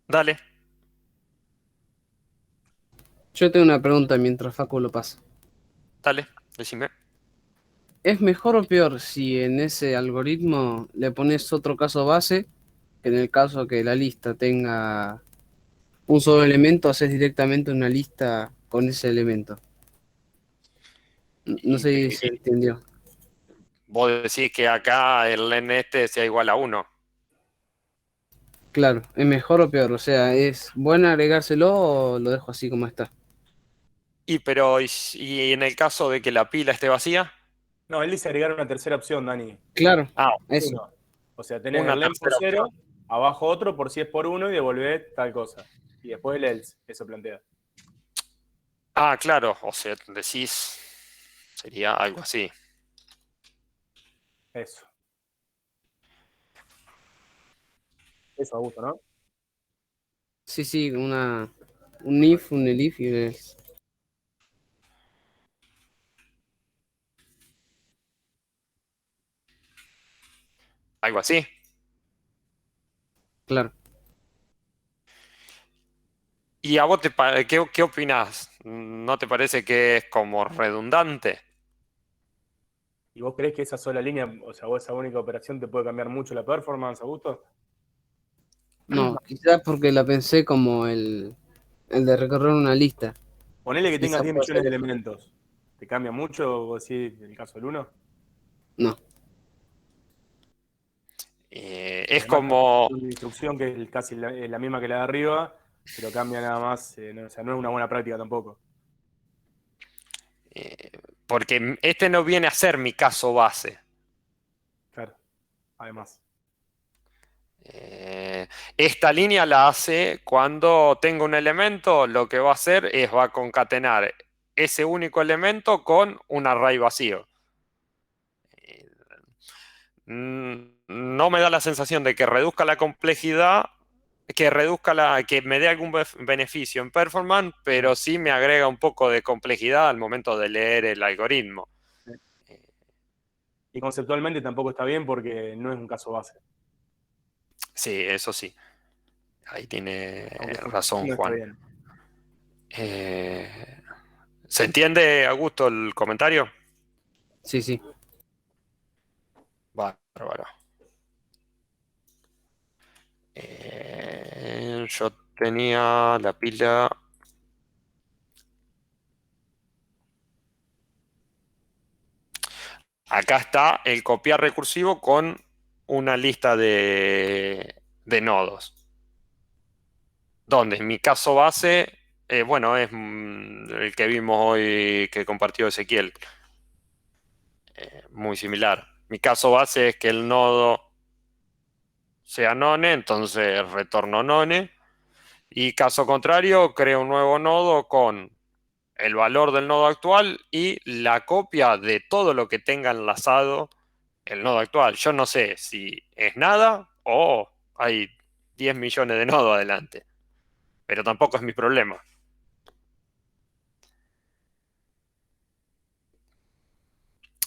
B: Dale,
G: Yo tengo una pregunta mientras Facu lo pasa.
B: dale, decime.
G: ¿Es mejor o peor si en ese algoritmo le pones otro caso base, que en el caso que la lista tenga un solo elemento, haces directamente una lista con ese elemento? No
B: Y,
G: sé si se entendió.
B: vos decís que acá el len este sea igual a 1.
G: Claro, ¿es mejor o peor? O sea, ¿es bueno agregárselo o lo dejo así como está?
B: Y en el caso de que la pila esté vacía,
D: No, él dice agregar una tercera opción, Dani.
G: Claro,
B: ah,
G: eso.
D: Uno. O sea, tenés
B: una
D: el len por
B: tercera opción.
D: 0, abajo otro por si es por 1 y devolvés tal cosa. Y después el else, eso plantea.
B: Ah, claro, o sea, decís, sería algo así.
D: Eso. Eso, Augusto, ¿no?
G: Sí, sí, un if, un elif y un else.
B: Algo así.
G: Claro.
B: ¿Y a vos qué opinás? ¿No te parece que es como redundante?
D: ¿Y vos creés que esa sola línea, o sea, vos esa única operación te puede cambiar mucho la performance, Augusto?
G: No, quizás porque la pensé como el de recorrer una lista.
D: Ponele que tengas
G: Quizás
D: 10
G: puede
D: millones
G: ser
D: de
G: eso.
D: elementos. ¿Te cambia mucho, vos decís, en el caso del uno?
G: No,
D: Y
B: Es
D: además tenés
B: como,
D: una instrucción que es casi la misma que la de arriba, pero cambia nada más. O sea, no es una buena práctica tampoco.
B: eh, porque este no viene a ser mi caso base.
D: Claro, además.
B: Esta línea la hace cuando tengo un elemento, lo que va a hacer es va a concatenar ese único elemento con un array vacío. Eh, no me da la sensación de que reduzca la complejidad, que me dé algún beneficio en performance, pero sí me agrega un poco de complejidad al momento de leer el algoritmo.
D: Y conceptualmente tampoco está bien porque no es un caso base.
B: Sí, eso sí. Ahí tiene
D: Aunque
B: razón,
D: no está
B: Juan.
D: bien.
B: Eh, ¿Se entiende, Augusto, el comentario?
G: sí, sí.
B: Bárbaro. Yo tenía la pila. Acá está el copiar recursivo con una lista de nodos. Donde en mi caso base, bueno, es el que vimos hoy que compartió Ezequiel. Muy similar. Mi caso base es que el nodo sea none, entonces retorno none. Y caso contrario, creo un nuevo nodo con el valor del nodo actual y la copia de todo lo que tenga enlazado el nodo actual. Yo no sé si es nada o hay 10 millones de nodos adelante, pero tampoco es mi problema.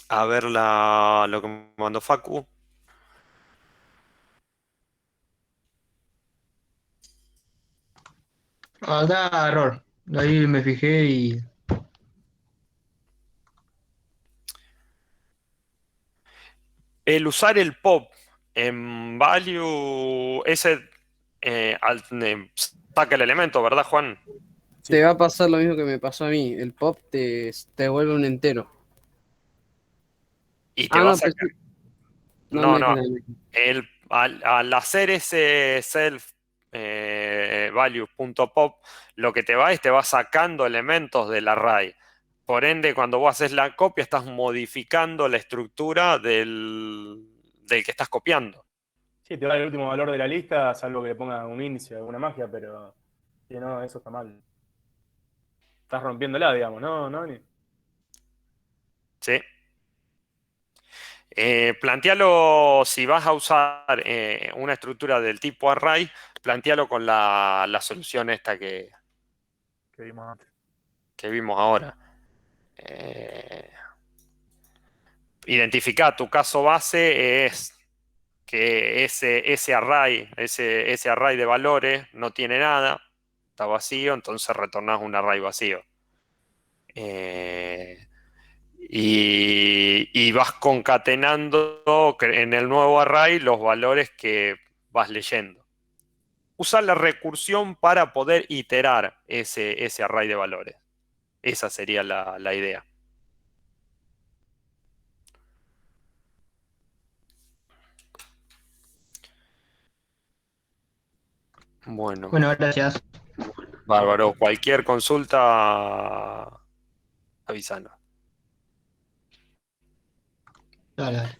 B: A ver lo que me mandó Facu.
E: Da error. Ahí me fijé y.
B: El usar el pop en value, ese saca el elemento, ¿verdad, Juan?
D: Sí.
G: Te va a pasar lo mismo que me pasó a mí. El pop te vuelve un entero.
B: Y te
G: Ah,
B: va a
G: no, pues
B: sacar.
G: no, no
B: No,
G: es
B: no.
G: la misma.
B: Al hacer ese self value.pop, lo que te va es te va sacando elementos del array. Por ende, cuando vos haces la copia, estás modificando la estructura del que estás copiando.
D: Sí, te va el último valor de la lista, salvo que le ponga un índice, alguna magia, pero si no, eso está mal. Estás rompiéndola, digamos, ¿no? ¿No?
B: ¿Sí? Plantéalo, si vas a usar una estructura del tipo array, plantéalo con la solución esta
D: Que vimos antes.
B: que vimos ahora. Identifica tu caso base es que ese array de valores no tiene nada, está vacío, entonces retornás un array vacío. Y vas concatenando en el nuevo array los valores que vas leyendo. Usar la recursión para poder iterar ese array de valores. Esa sería la idea. Bueno,
E: Bueno, gracias.
B: bárbaro. Cualquier consulta, avísanos.
E: Dale, dale.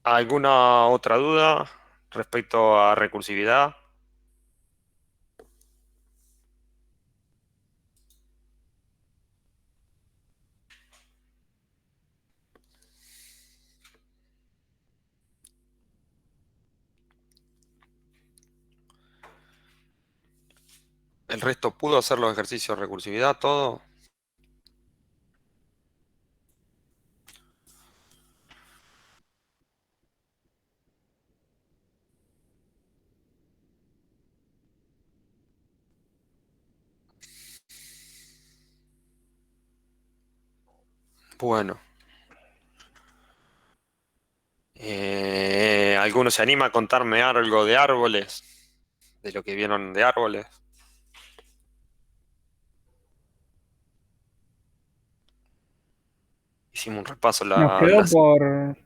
B: ¿Alguna otra duda respecto a recursividad? ¿El resto pudo hacer los ejercicios de recursividad, todo? Bueno. ¿Alguno se anima a contarme algo de árboles? ¿De lo que vieron de árboles? Hicimos un repaso
H: Nos quedó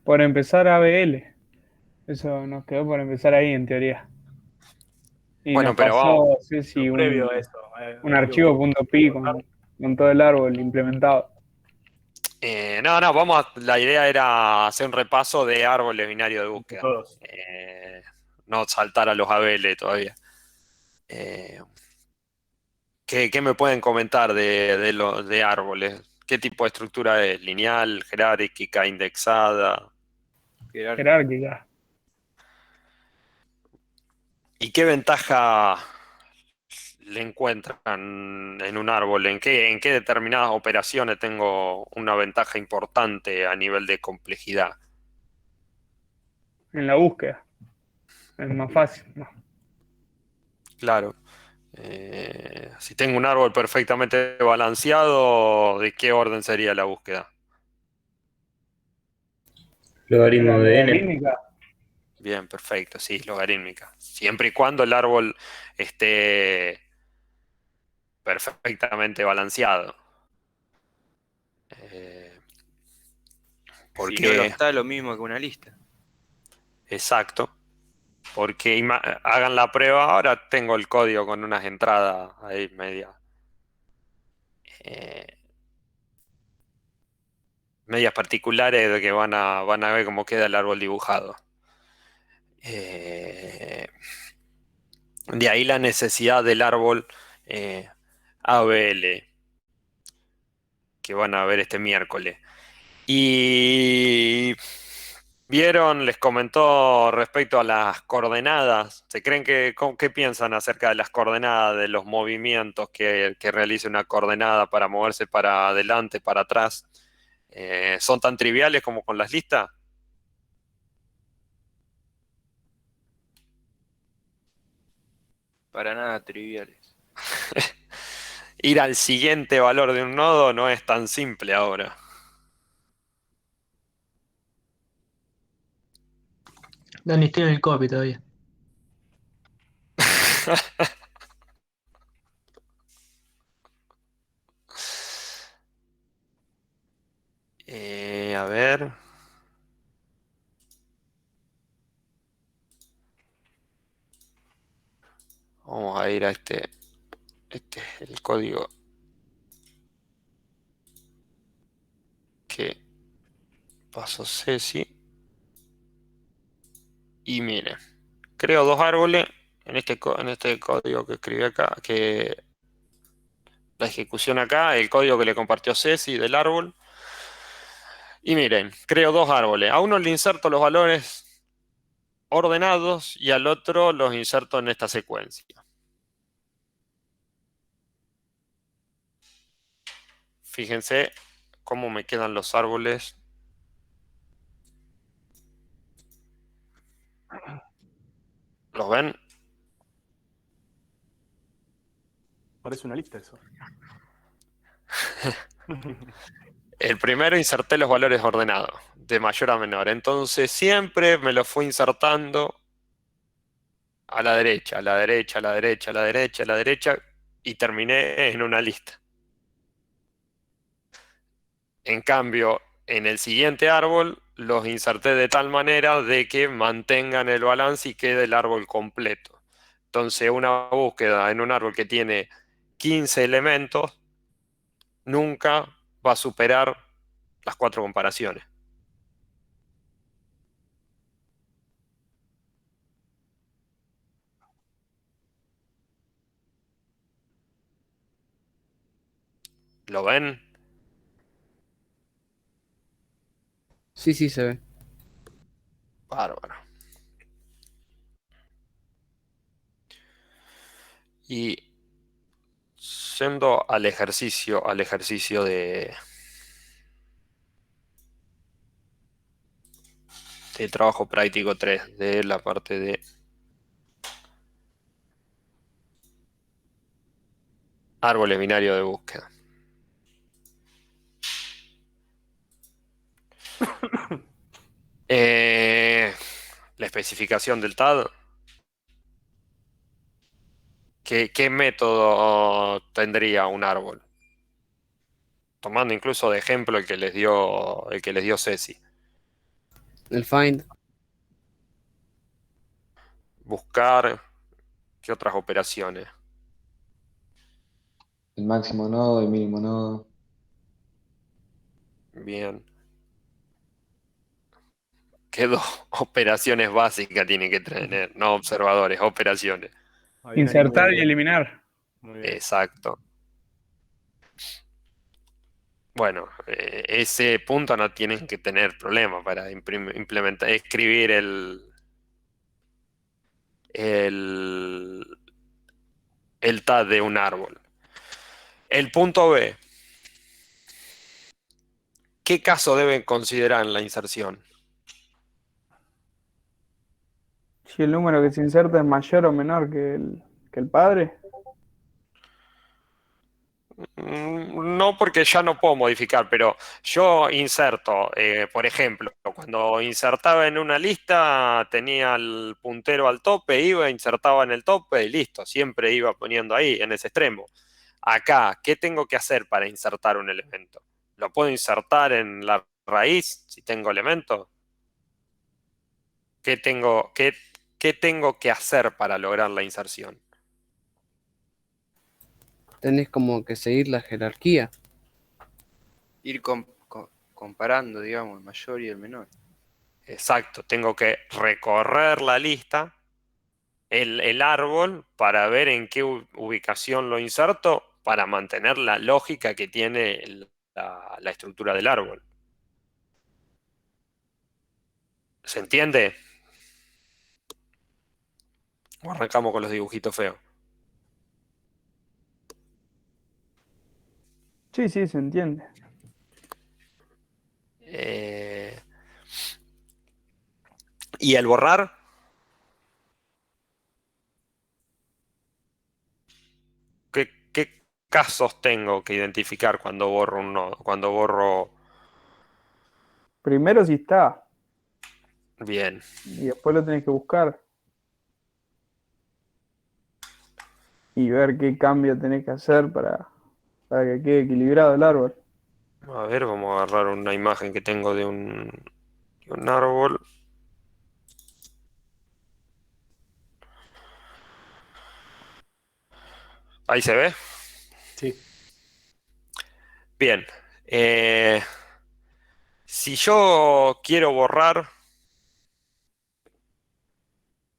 H: por empezar ABL. Eso nos quedó por empezar ahí en teoría. Y
B: Bueno,
H: nos
B: pero vamos.
H: pasó, sí, sí,
D: Lo previo a eso.
H: un archivo .py con todo el árbol implementado.
B: No, la idea era hacer un repaso de árboles binarios de búsqueda.
D: Todos.
B: No saltar a los ABL todavía. ¿Qué me pueden comentar de árboles? ¿Qué tipo de estructura es? ¿Lineal, jerárquica, indexada?
H: Jerárquica.
B: ¿Y qué ventaja le encuentran en un árbol? ¿En qué determinadas operaciones tengo una ventaja importante a nivel de complejidad?
H: En la búsqueda. Es más fácil, ¿no?
B: Claro. Si tengo un árbol perfectamente balanceado, ¿de qué orden sería la búsqueda?
E: Logaritmo
H: La
E: de n.
H: logarítmica.
B: Bien, perfecto, sí, logarítmica. Siempre y cuando el árbol esté perfectamente balanceado. Porque,
F: Si no lo está, lo mismo que una lista.
B: exacto. Porque hagan la prueba, ahora tengo el código con unas entradas ahí eh, medias particulares de que van a ver cómo queda el árbol dibujado. De ahí la necesidad del árbol ABL, que van a ver este miércoles. Y vieron, les comentó respecto a las coordenadas. ¿Se creen qué piensan acerca de las coordenadas, de los movimientos que realice una coordenada para moverse para adelante, para atrás? ¿Son tan triviales como con las listas?
F: Para nada triviales.
B: Ir al siguiente valor de un nodo no es tan simple ahora.
E: Dani, estoy en el copy todavía.
B: A ver. Vamos a ir a este. Este es el código que pasó Ceci. Y miren, creo dos árboles en este código que escribí acá, que la ejecución acá, el código que le compartió Ceci del árbol. Y miren, creo dos árboles. A uno le inserto los valores ordenados y al otro los inserto en esta secuencia. Fíjense cómo me quedan los árboles. ¿Los ven?
D: Parece una lista eso.
B: El primero inserté los valores ordenados, de mayor a menor. Entonces siempre me los fui insertando a la derecha, a la derecha, a la derecha, a la derecha, a la derecha, y terminé en una lista. En cambio, en el siguiente árbol los inserté de tal manera de que mantengan el balance y quede el árbol completo. Entonces, una búsqueda en un árbol que tiene 15 elementos nunca va a superar las 4 comparaciones. ¿Lo ven?
G: Sí, sí, se ve.
B: Bárbaro. Y yendo al ejercicio de trabajo práctico 3, de la parte de árboles binarios de búsqueda. La especificación del TAD. ¿Qué método tendría un árbol? Tomando incluso de ejemplo el que les dio Ceci.
G: El find.
B: Buscar, ¿qué otras operaciones?
I: El máximo nodo, el mínimo nodo.
B: Bien. ¿Qué dos operaciones básicas tienen que tener? No observadores, operaciones.
H: Insertar y eliminar.
D: Muy bien.
B: Exacto. Bueno, ese punto no tienen que tener problema para implementar, escribir el TAD de un árbol. El punto B. ¿Qué caso deben considerar en la inserción?
H: Si el número que se inserta es mayor o menor que el padre.
B: No, porque ya no puedo modificar, pero yo inserto, por ejemplo, cuando insertaba en una lista tenía el puntero al tope, insertaba en el tope y listo, siempre iba poniendo ahí, en ese extremo. Acá, ¿qué tengo que hacer para insertar un elemento? ¿Lo puedo insertar en la raíz si tengo elementos? ¿Qué tengo que hacer para lograr la inserción?
G: Tenés como que seguir la jerarquía.
F: Ir comparando, digamos, el mayor y el menor.
B: Exacto, tengo que recorrer la lista, el árbol, para ver en qué ubicación lo inserto, para mantener la lógica que tiene la estructura del árbol. ¿Se entiende? O arrancamos con los dibujitos feos.
H: Sí, sí, se entiende.
B: ¿Y el borrar? ¿Qué casos tengo que identificar cuando borro un nodo? Cuando borro...
H: Primero si está,
B: Bien.
H: y después lo tenés que buscar y ver qué cambio tenés que hacer para que quede equilibrado el árbol.
B: A ver, vamos a agarrar una imagen que tengo de un árbol. Ahí se ve.
D: Sí.
B: Bien. Si yo quiero borrar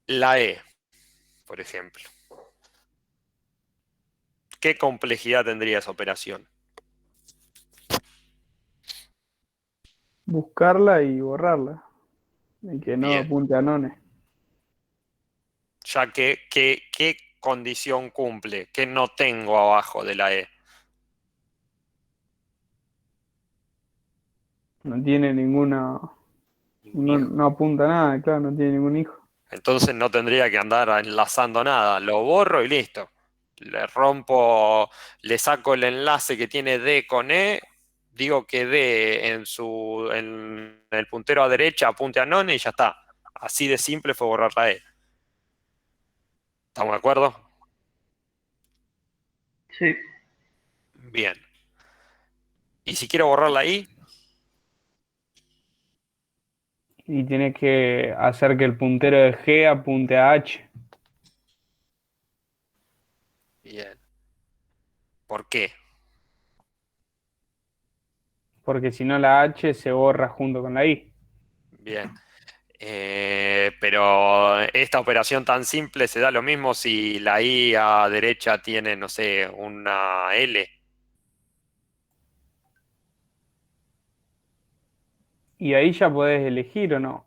B: la E, por ejemplo, ¿qué complejidad tendría esa operación?
H: Buscarla y borrarla, y que no
B: Bien.
H: apunte a nones.
B: Ya que, ¿qué condición cumple? ¿Qué no tengo abajo de la E?
H: No tiene ninguna,
F: Ningún
H: no,
F: hijo.
H: no apunta a nada, claro, no tiene ningún hijo.
B: Entonces no tendría que andar enlazando nada. Lo borro y listo. Le rompo, le saco el enlace que tiene D con E. Digo que D en el puntero a derecha apunte a none y ya está. Así de simple fue borrar la E. ¿Estamos de acuerdo?
C: Sí.
B: Bien. ¿Y si quiero borrar la I?
H: Y tienes que hacer que el puntero de G apunte a H,
B: Bien. ¿Por qué?
H: porque si no la H se borra junto con la I.
B: Bien. Pero esta operación tan simple se da lo mismo si la I a derecha tiene, no sé, una L.
H: Y ahí ya podés elegir o no.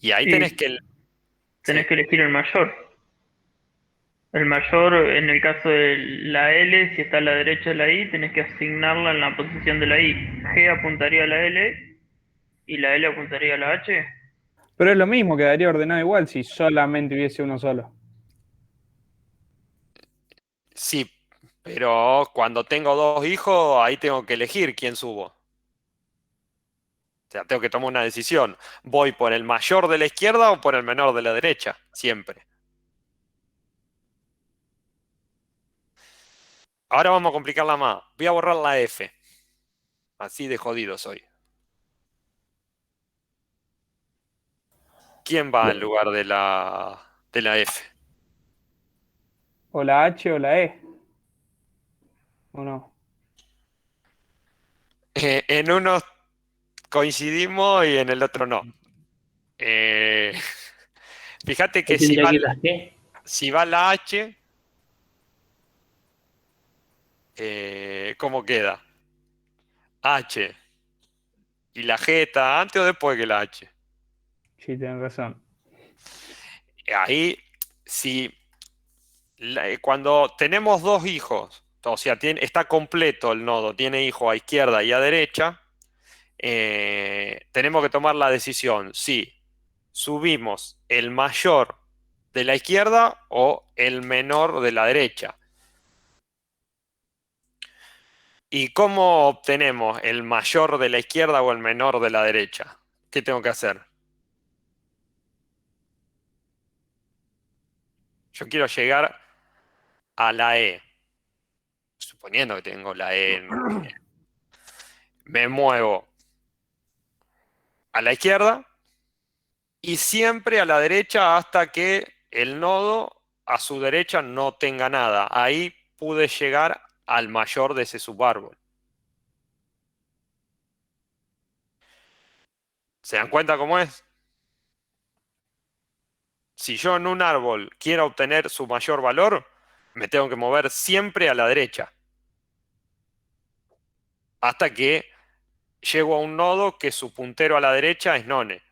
B: Y ahí tenés
C: Y
B: que... Sí.
C: tenés que elegir el mayor. El mayor, en el caso de la L, si está a la derecha de la I, tenés que asignarla en la posición de la I. G apuntaría a la L y la L apuntaría a la H.
H: Pero es lo mismo, quedaría ordenado igual si solamente hubiese uno solo.
B: Sí, pero cuando tengo dos hijos, ahí tengo que elegir quién subo. O sea, tengo que tomar una decisión. ¿Voy por el mayor de la izquierda o por el menor de la derecha? Siempre. Ahora vamos a complicarla más. Voy a borrar la F. Así de jodido soy. ¿Quién va en lugar de la F?
H: O la H o la E, ¿o no?
B: En uno coincidimos y en el otro no. Eh, fíjate
J: Ahí
B: que
J: tendría que ir las G.
B: si va la H, ¿cómo queda? H. ¿Y la G está antes o después que la H?
H: Sí, tienes razón.
B: Ahí, si cuando tenemos dos hijos, o sea, está completo el nodo, tiene hijo a izquierda y a derecha, tenemos que tomar la decisión si subimos el mayor de la izquierda o el menor de la derecha. ¿Y cómo obtenemos el mayor de la izquierda o el menor de la derecha? ¿Qué tengo que hacer? Yo quiero llegar a la E, suponiendo que tengo la E. me muevo a la izquierda y siempre a la derecha hasta que el nodo a su derecha no tenga nada. Ahí pude llegar al mayor de ese subárbol. ¿Se dan cuenta cómo es? Si yo en un árbol quiero obtener su mayor valor, me tengo que mover siempre a la derecha. Hasta que llego a un nodo que su puntero a la derecha es none.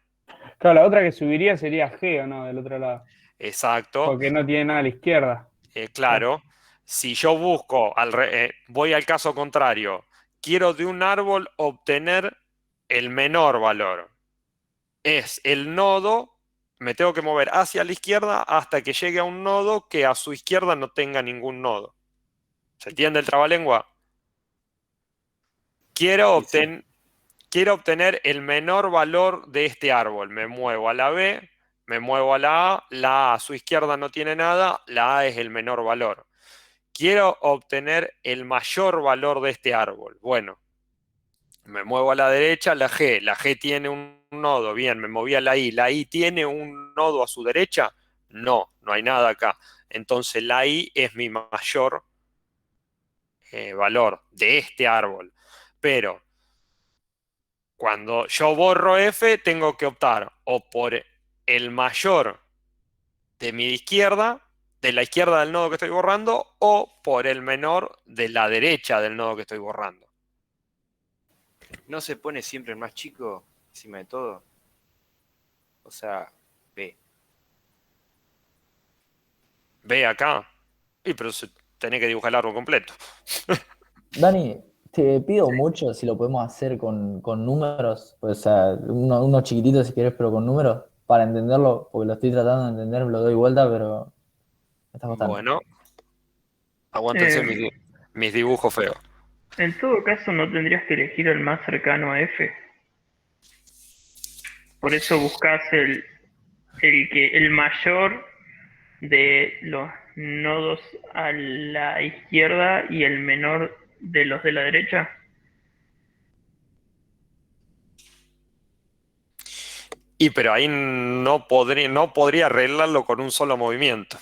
H: Claro, la otra que subiría sería G, ¿o no? Del otro lado.
B: Exacto.
H: Porque no tiene nada a la izquierda.
B: Claro. Si yo busco, voy al caso contrario, quiero de un árbol obtener el menor valor. Es el nodo, me tengo que mover hacia la izquierda hasta que llegue a un nodo que a su izquierda no tenga ningún nodo. ¿Se entiende el trabalengua? Quiero obtener el menor valor de este árbol. Me muevo a la B, me muevo a la A a su izquierda no tiene nada, la A es el menor valor. Quiero obtener el mayor valor de este árbol. Bueno, me muevo a la derecha, la G tiene un nodo, bien, me moví a la I tiene un nodo a su derecha, no hay nada acá. Entonces la I es mi mayor valor de este árbol. Pero cuando yo borro F, tengo que optar o por el mayor de mi izquierda, de la izquierda del nodo que estoy borrando, o por el menor de la derecha del nodo que estoy borrando.
F: ¿No se pone siempre el más chico encima de todo? O sea, B.
B: Ve acá. Pero tenés que dibujar el árbol completo.
J: Dani, te pido mucho si lo podemos hacer con números, o sea, unos chiquititos si querés, pero con números, para entenderlo, porque lo estoy tratando de entender, me lo doy vuelta, pero me está costando.
B: Bueno, aguántense mis dibujos feos.
C: En todo caso, no tendrías que elegir el más cercano a F. Por eso buscas el mayor de los nodos a la izquierda y el menor de los de la derecha.
B: Pero ahí no podría arreglarlo con un solo movimiento.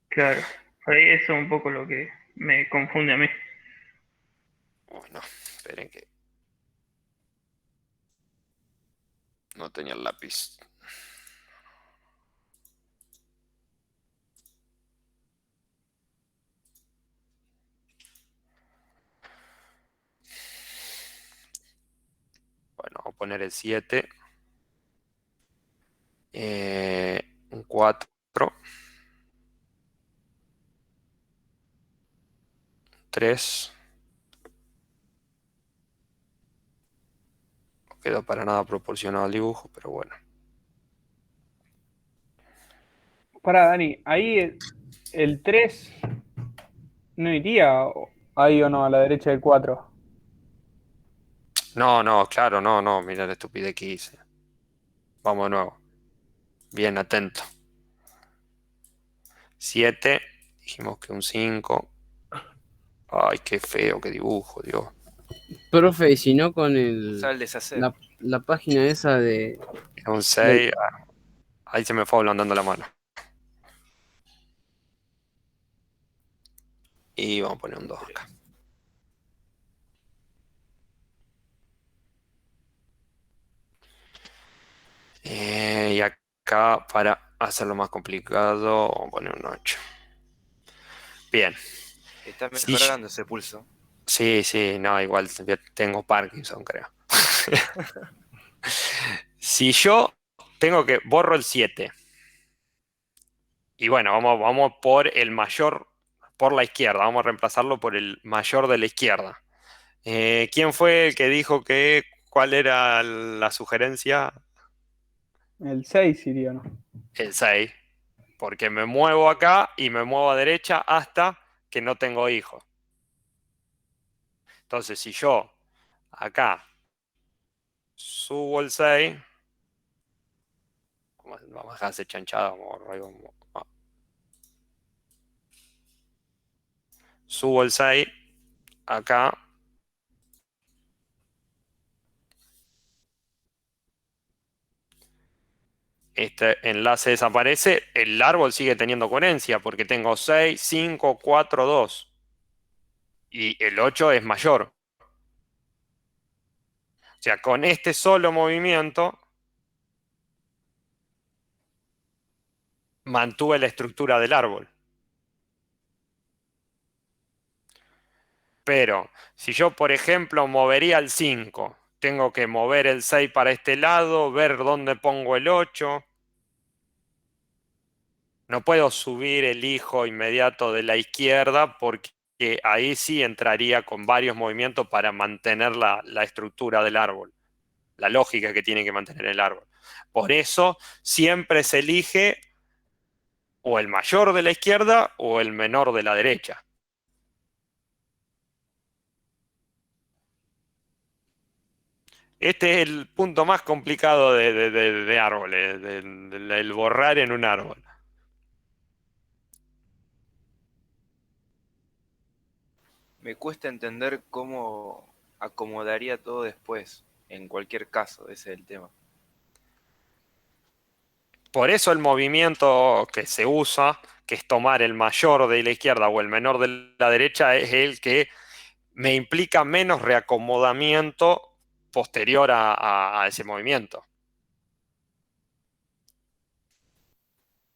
C: Claro, por ahí eso es un poco lo que me confunde a mí.
B: Bueno, esperen que no tenía el lápiz. Bueno, vamos a poner el 7. Un 4. 3. No quedó para nada proporcionado al dibujo, pero bueno.
H: Pará, Dani, ahí el 3 no iría ahí o no, a la derecha del 4.
B: No, claro, no, mira la estupidez que hice. Vamos de nuevo. Bien atento. 7. Dijimos que un 5. Ay, qué feo, qué dibujo, Dios.
G: Profe, y si no con
F: Sal deshacer.
G: la página esa de...
B: Un 6. Ahí se me fue ablandando la mano. Y vamos a poner un 2 acá. Y acá, para hacerlo más complicado, vamos a poner un 8. Bien.
F: Está
B: Sí,
F: mejorando ese pulso.
B: sí, no, igual tengo Parkinson, creo. Si yo tengo que borro el 7. Y bueno, vamos por el mayor, por la izquierda. Vamos a reemplazarlo por el mayor de la izquierda. ¿Quién fue el que dijo cuál era la sugerencia?
H: El 6 iría, ¿no?
B: El 6. Porque me muevo acá y me muevo a derecha hasta que no tengo hijos. Entonces, si yo acá subo el 6, vamos a dejar ese chanchado. Subo el 6 acá. Este enlace desaparece, el árbol sigue teniendo coherencia porque tengo 6, 5, 4, 2. Y el 8 es mayor. O sea, con este solo movimiento mantuve la estructura del árbol. Pero si yo, por ejemplo, movería el 5, tengo que mover el 6 para este lado, ver dónde pongo el 8. No puedo subir el hijo inmediato de la izquierda porque ahí sí entraría con varios movimientos para mantener la estructura del árbol, la lógica que tiene que mantener el árbol. Por eso siempre se elige o el mayor de la izquierda o el menor de la derecha. Este es el punto más complicado de árboles, el borrar en un árbol.
F: Me cuesta entender cómo acomodaría todo después, en cualquier caso, ese es el tema.
B: Por eso el movimiento que se usa, que es tomar el mayor de la izquierda o el menor de la derecha, es el que me implica menos reacomodamiento posterior a ese movimiento.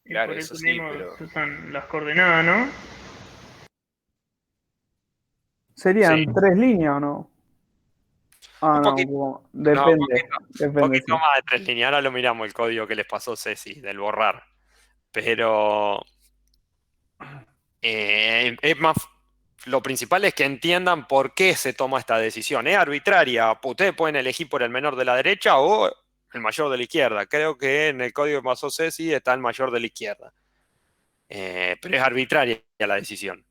C: Y
F: Claro,
C: por
F: eso
C: eso
F: sí,
C: mismo
F: pero
C: se usan las coordenadas, ¿no?
H: ¿Serían
B: Sí.
H: 3 líneas o no? Ah,
B: Un
H: no,
B: poquito, no,
H: depende. Depende, sí.
B: poquito más de 3 líneas. Ahora lo miramos el código que les pasó Ceci del borrar. Pero es más, lo principal es que entiendan por qué se toma esta decisión. Es arbitraria. Ustedes pueden elegir por el menor de la derecha o el mayor de la izquierda. Creo que en el código que pasó Ceci está el mayor de la izquierda. Pero es arbitraria la decisión.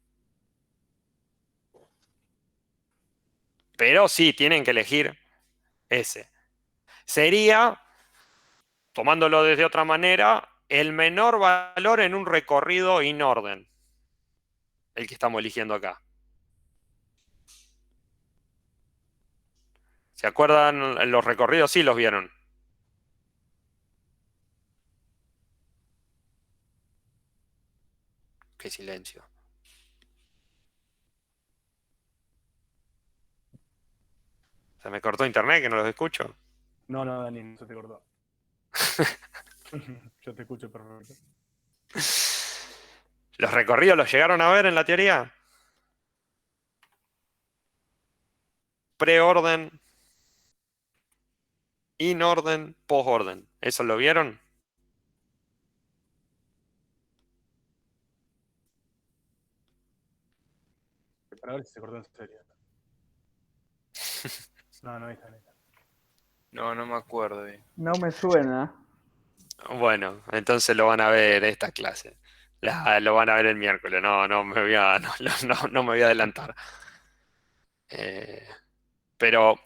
B: Pero sí, tienen que elegir ese. Sería, tomándolo desde otra manera, el menor valor en un recorrido in orden. El que estamos eligiendo acá. ¿Se acuerdan los recorridos? Sí, los vieron. Qué silencio. ¿Se me cortó internet que no los escucho?
D: No, Dani, no se te cortó. Yo te escucho perfecto.
B: ¿Los recorridos los llegaron a ver en la teoría? Preorden, in orden, post orden. ¿Eso lo vieron?
D: Para ver si se cortó en serio. No, ahí está.
F: no me acuerdo bien.
H: No me suena.
B: Bueno, entonces lo van a ver esta clase. Lo van a ver el miércoles. No me voy a, no me voy a adelantar. Pero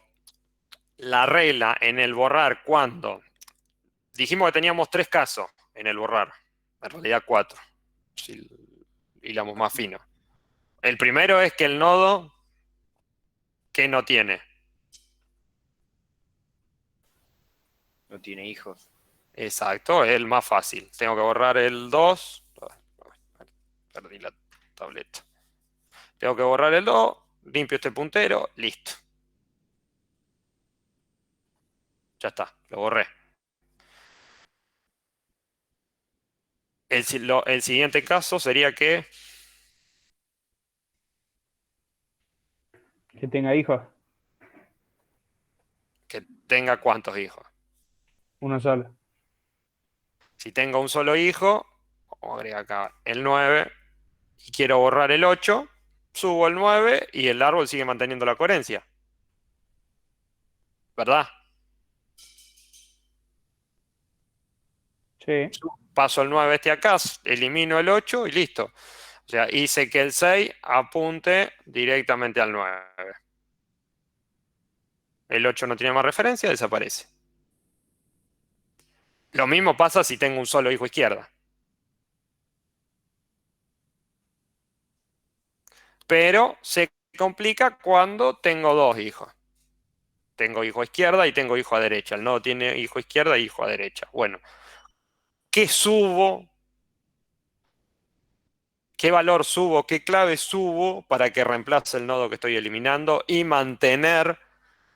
B: la regla en el borrar, cuando dijimos que teníamos 3 casos en el borrar, en realidad 4, si hilamos más fino. El primero es que el nodo que no tiene.
F: No tiene hijos.
B: Exacto, es el más fácil. Tengo que borrar el 2. Perdí la tableta. Tengo que borrar el 2, limpio este puntero, listo. Ya está, lo borré. El siguiente caso sería que
H: tenga hijos.
B: tenga ¿cuántos hijos?
H: Uno solo.
B: Si tengo un solo hijo, vamos a agregar acá el 9 y quiero borrar el 8, subo el 9 y el árbol sigue manteniendo la coherencia. ¿Verdad?
H: Sí.
B: Paso el 9 acá, elimino el 8 y listo. O sea, hice que el 6 apunte directamente al 9. El 8 no tiene más referencia, desaparece. Lo mismo pasa si tengo un solo hijo izquierda. Pero sé complica cuando tengo dos hijos. Tengo hijo a izquierda y tengo hijo a derecha. El nodo tiene hijo a izquierda y hijo a derecha. Bueno, ¿qué subo? ¿Qué valor subo? ¿Qué clave subo para que reemplace el nodo que estoy eliminando y mantener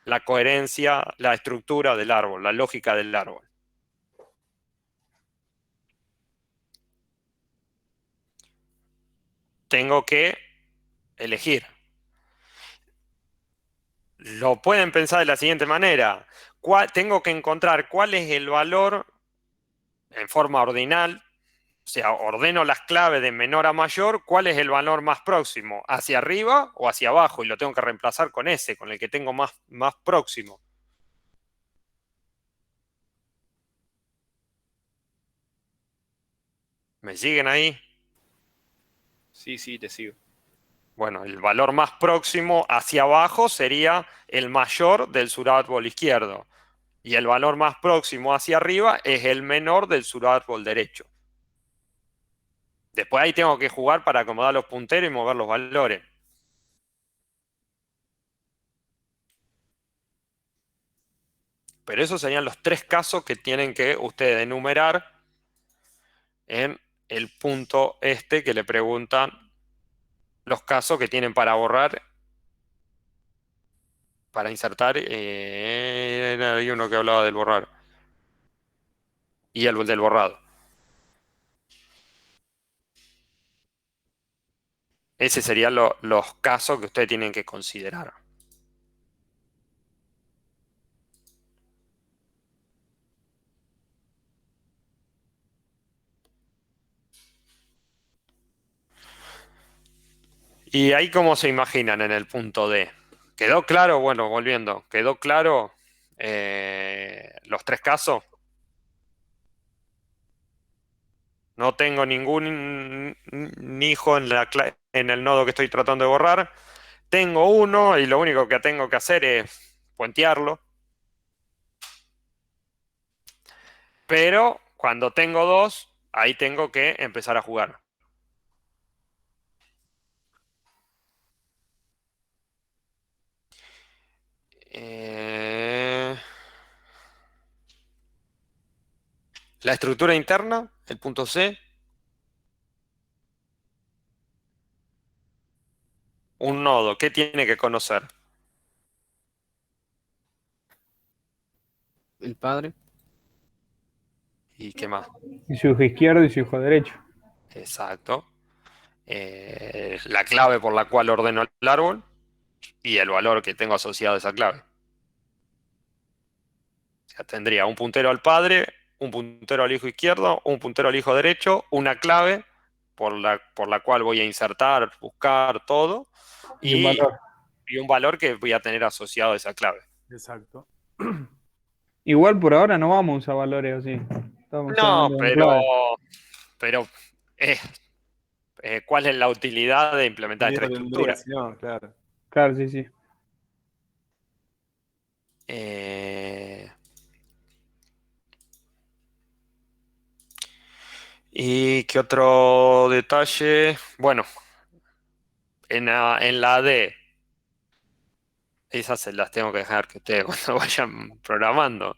B: la coherencia, la estructura del árbol, la lógica del árbol? Tengo que elegir. Lo pueden pensar de la siguiente manera. Tengo que encontrar cuál es el valor en forma ordinal. O sea, ordeno las claves de menor a mayor, ¿cuál es el valor más próximo? ¿Hacia arriba o hacia abajo? Y lo tengo que reemplazar con ese, con el que tengo más próximo. ¿Me siguen ahí?
F: Sí, sí, te sigo.
B: Bueno, el valor más próximo hacia abajo sería el mayor del surárbol izquierdo. Y el valor más próximo hacia arriba es el menor del surárbol derecho. Después ahí tengo que jugar para acomodar los punteros y mover los valores. Pero esos serían los tres casos que tienen que ustedes enumerar en el punto este que le preguntan los casos que tienen para borrar, para insertar. Hay uno que hablaba del borrar y el del borrado. Ese serían los casos que ustedes tienen que considerar. Y ahí, ¿cómo se imaginan en el punto D? ¿Quedó claro? Bueno, volviendo, ¿quedó claro los tres casos? No tengo ningún hijo en el nodo que estoy tratando de borrar. Tengo uno y lo único que tengo que hacer es puentearlo. Pero cuando tengo dos, ahí tengo que empezar a jugar. La estructura interna, el punto C. Un nodo, ¿qué tiene que conocer?
G: El padre.
B: ¿Y qué más?
H: Y su hijo izquierdo y su hijo derecho.
B: Exacto. La clave por la cual ordeno el árbol y el valor que tengo asociado a esa clave. O sea, tendría un puntero al padre, un puntero al hijo izquierdo, un puntero al hijo derecho, una clave por la cual voy a insertar, buscar todo
H: Y un valor.
B: y un valor que voy a tener asociado a esa clave.
D: Exacto.
H: Igual por ahora no vamos a usar valores así. Estamos
B: No,
H: solamente con claves.
B: pero ¿cuál es la utilidad de implementar esta
D: Teniendo tendría,
B: estructura?
D: si no, claro.
H: Claro, sí, sí.
B: ¿Y qué otro detalle? Bueno, en la D, esas se las tengo que dejar que ustedes cuando vayan programando.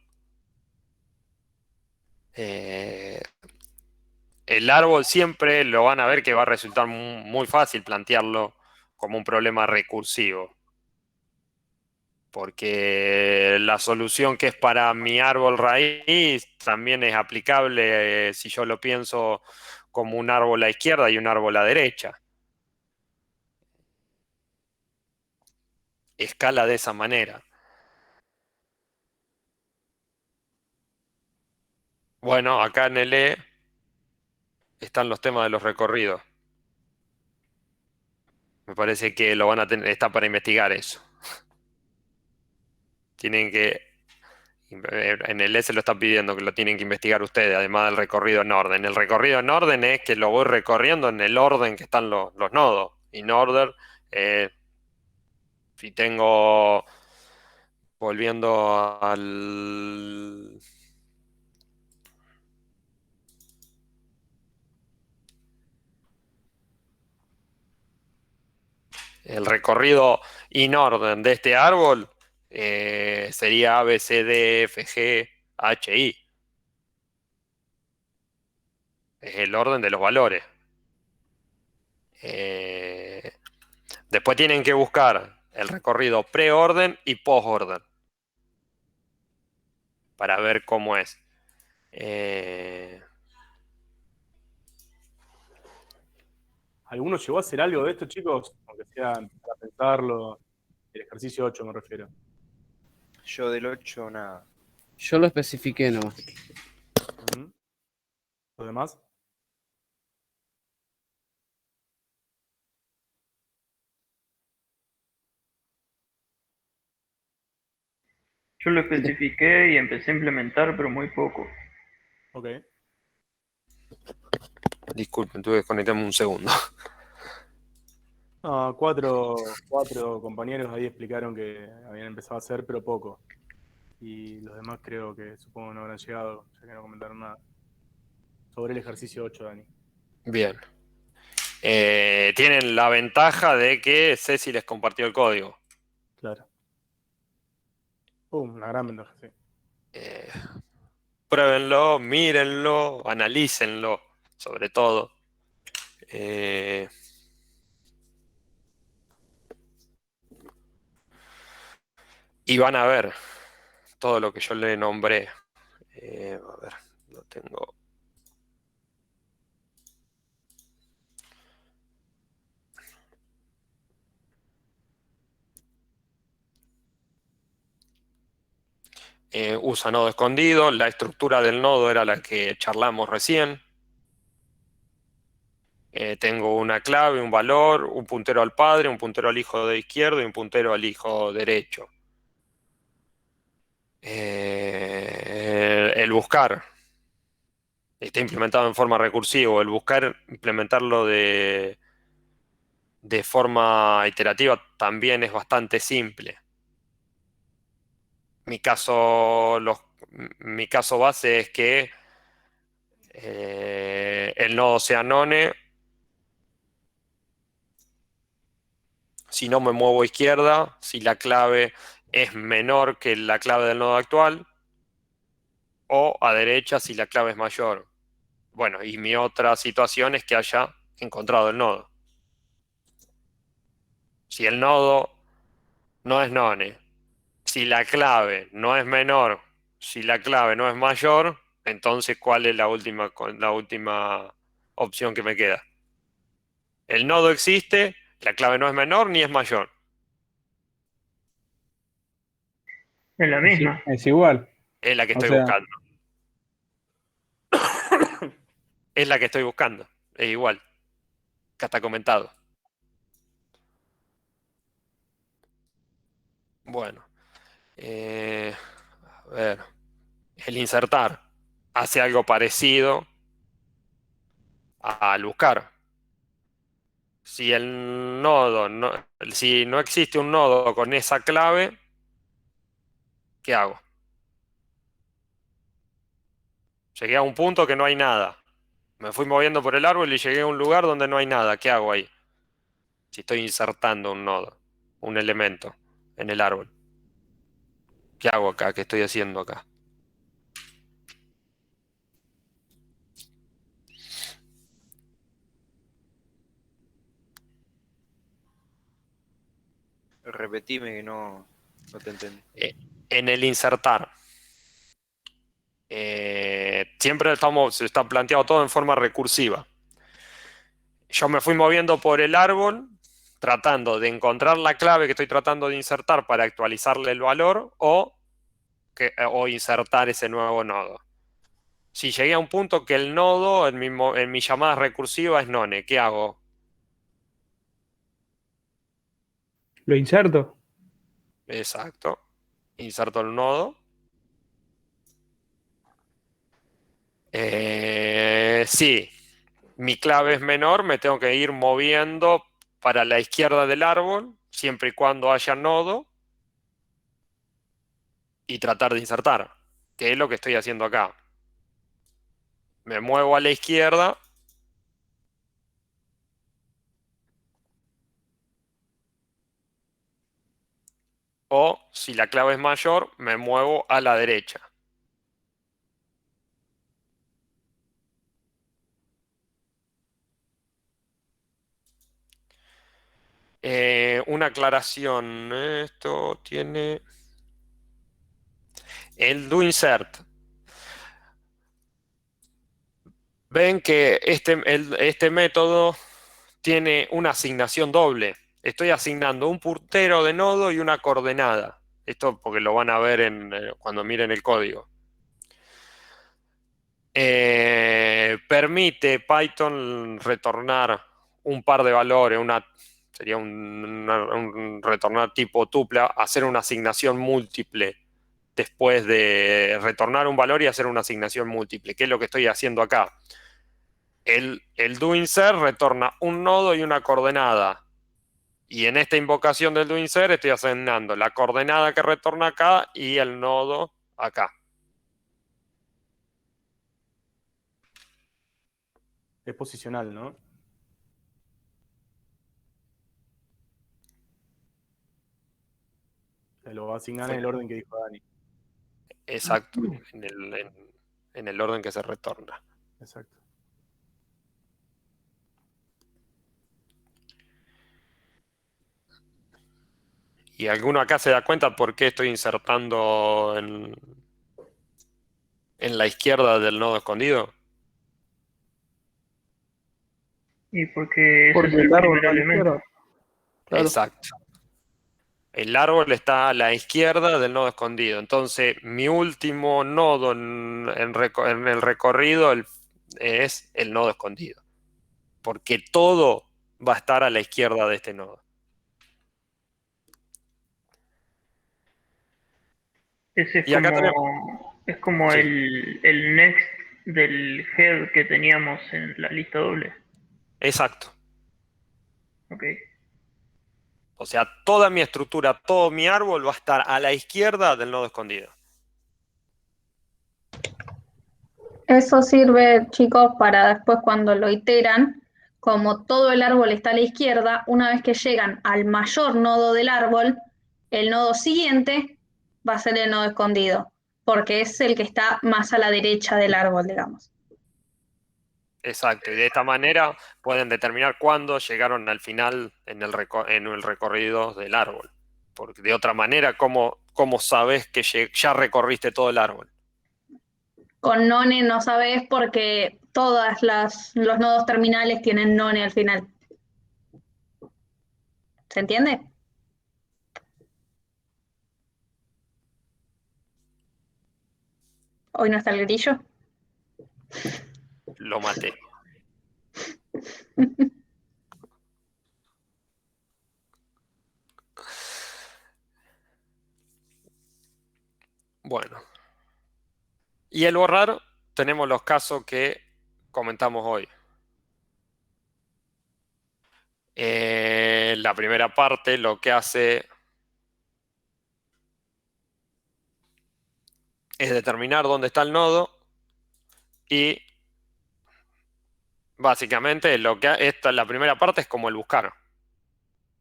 B: El árbol siempre lo van a ver que va a resultar muy fácil plantearlo como un problema recursivo. Porque la solución que es para mi árbol raíz también es aplicable si yo lo pienso como un árbol a izquierda y un árbol a derecha. Escala de esa manera. Bueno, acá en el E están los temas de los recorridos. Me parece que lo van a tener, está para investigar eso. Tienen que, en el E se lo están pidiendo que lo tienen que investigar ustedes, además del recorrido en orden. El recorrido en orden es que lo voy recorriendo en el orden que están los nodos. In order, si tengo, volviendo al... El recorrido in orden de este árbol sería A, B, C, D, F, G, H, I. Es el orden de los valores. Después tienen que buscar el recorrido preorden y postorden para ver cómo es.
D: ¿Alguno llegó a hacer algo de esto, chicos? Aunque sea para pensarlo. El ejercicio 8 me refiero.
F: Yo del 8 nada.
G: Yo lo especifiqué nomás.
D: ¿Los demás?
C: Yo lo especifiqué y empecé a implementar, pero muy poco.
D: Ok.
B: Disculpen, tuve que conectarme un segundo.
D: No, cuatro compañeros ahí explicaron que habían empezado a hacer, pero poco. Y los demás creo que supongo no habrán llegado, ya que no comentaron nada. Sobre el ejercicio 8, Dani.
B: Bien. Tienen la ventaja de que Ceci les compartió el código.
D: Claro. Una gran ventaja, sí.
B: Pruébenlo, mírenlo, analícenlo, sobre todo. Y van a ver todo lo que yo le nombré. A ver, lo tengo. Usa nodo escondido. La estructura del nodo era la que charlamos recién. Tengo una clave, un valor, un puntero al padre, un puntero al hijo de izquierdo y un puntero al hijo derecho. El buscar está implementado en forma recursiva. El buscar, implementarlo de forma iterativa también es bastante simple. Mi caso base es que el nodo sea none. Si no me muevo a izquierda, si la clave es menor que la clave del nodo actual, o a derecha si la clave es mayor. Bueno, y mi otra situación es que haya encontrado el nodo. Si el nodo no es none, si la clave no es menor, si la clave no es mayor, entonces ¿cuál es la última opción que me queda? El nodo existe, la clave no es menor ni es mayor.
C: Es la misma.
H: Es igual.
B: Es la que
H: O
B: estoy
H: sea,
B: buscando. Es la que estoy buscando. Es igual. Acá está comentado. Bueno. A ver. El insertar hace algo parecido al buscar. Si el nodo si no existe un nodo con esa clave, ¿qué hago? Llegué a un punto que no hay nada. Me fui moviendo por el árbol y llegué a un lugar donde no hay nada. ¿Qué hago ahí? Si estoy insertando un nodo, un elemento en el árbol. ¿Qué hago acá? ¿Qué estoy haciendo acá?
F: Repetime que no te entendí.
B: En el insertar. Siempre está planteado todo en forma recursiva. Yo me fui moviendo por el árbol tratando de encontrar la clave que estoy tratando de insertar para actualizarle el valor o insertar ese nuevo nodo. Si llegué a un punto que el nodo en mi llamada recursiva es none, ¿qué hago?
H: lo inserto.
B: Exacto. Inserto el nodo. Sí, mi clave es menor, me tengo que ir moviendo para la izquierda del árbol, siempre y cuando haya nodo, y tratar de insertar, que es lo que estoy haciendo acá. Me muevo a la izquierda O si la clave es mayor, me muevo a la derecha. Una aclaración. Esto tiene... El doInsert. Ven que este método tiene una asignación doble. Estoy asignando un puntero de nodo y una coordenada. Esto porque lo van a ver cuando miren el código. Permite Python retornar un par de valores, sería un retornar tipo tuple, hacer una asignación múltiple después de retornar un valor y hacer una asignación múltiple, que es lo que estoy haciendo acá. El doInsert retorna un nodo y una coordenada. Y en esta invocación del doInsert estoy asignando la coordenada que retorna acá y el nodo acá.
D: Es posicional, ¿no? Se lo va a asignar en el orden que dijo Dani.
B: Exacto, en el orden que se retorna.
D: Exacto.
B: ¿Y alguno acá se da cuenta por qué estoy insertando en la izquierda del nodo escondido?
C: Y porque ese es
H: Porque
C: el
H: el árbol
C: primer
H: va a la
C: elemento.
H: izquierda. Claro.
B: Exacto. El árbol está a la izquierda del nodo escondido. Entonces, mi último nodo en el recorrido es el nodo escondido. Porque todo va a estar a la izquierda de este nodo.
C: Ese
B: Y acá tenemos...
C: es como
B: Sí,
C: el next del head que teníamos en la lista doble.
B: exacto.
C: Ok.
B: O sea, toda mi estructura, todo mi árbol va a estar a la izquierda del nodo escondido.
A: Eso sirve, chicos, para después cuando lo iteran, como todo el árbol está a la izquierda, una vez que llegan al mayor nodo del árbol, el nodo siguiente va a ser el nodo escondido, porque es el que está más a la derecha del árbol, digamos.
B: Exacto, y de esta manera pueden determinar cuándo llegaron al final en el recorrido del árbol. Porque de otra manera, ¿cómo sabes que ya recorriste todo el árbol?
A: Con none no sabes porque los nodos terminales tienen none al final. ¿Se entiende? Hoy no está el grillo.
B: Lo maté. Bueno. Y el borrar, tenemos los casos que comentamos hoy. La primera parte lo que hace es determinar dónde está el nodo y básicamente la primera parte es como el buscar.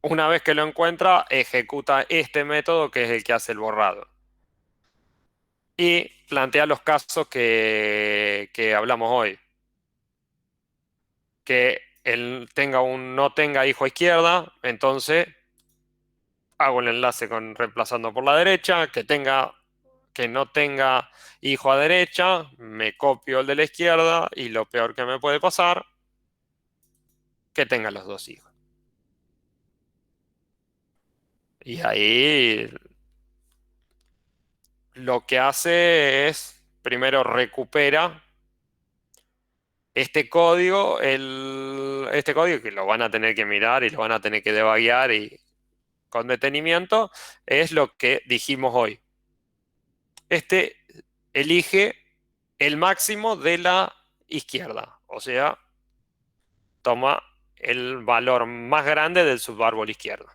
B: Una vez que lo encuentra, ejecuta este método que es el que hace el borrado. Y plantea los casos que hablamos hoy. Que él no tenga hijo a izquierda, entonces hago el enlace reemplazando por la derecha, que no tenga hijo a derecha, me copio el de la izquierda y lo peor que me puede pasar, que tenga los dos hijos. Y ahí lo que hace es, primero recupera este código que lo van a tener que mirar y lo van a tener que debuguear y con detenimiento, es lo que dijimos hoy. Este elige el máximo de la izquierda, o sea, toma el valor más grande del subárbol izquierdo.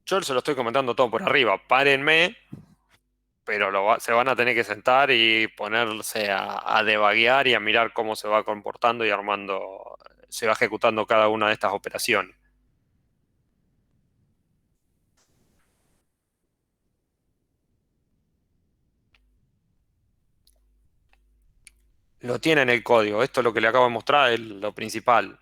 B: Yo se lo estoy comentando todo por arriba, párenme, pero se van a tener que sentar y ponerse a debuguear y a mirar cómo se va comportando y armando se va ejecutando cada una de estas operaciones. Lo tiene en el código. Esto es lo que le acabo de mostrar, es lo principal.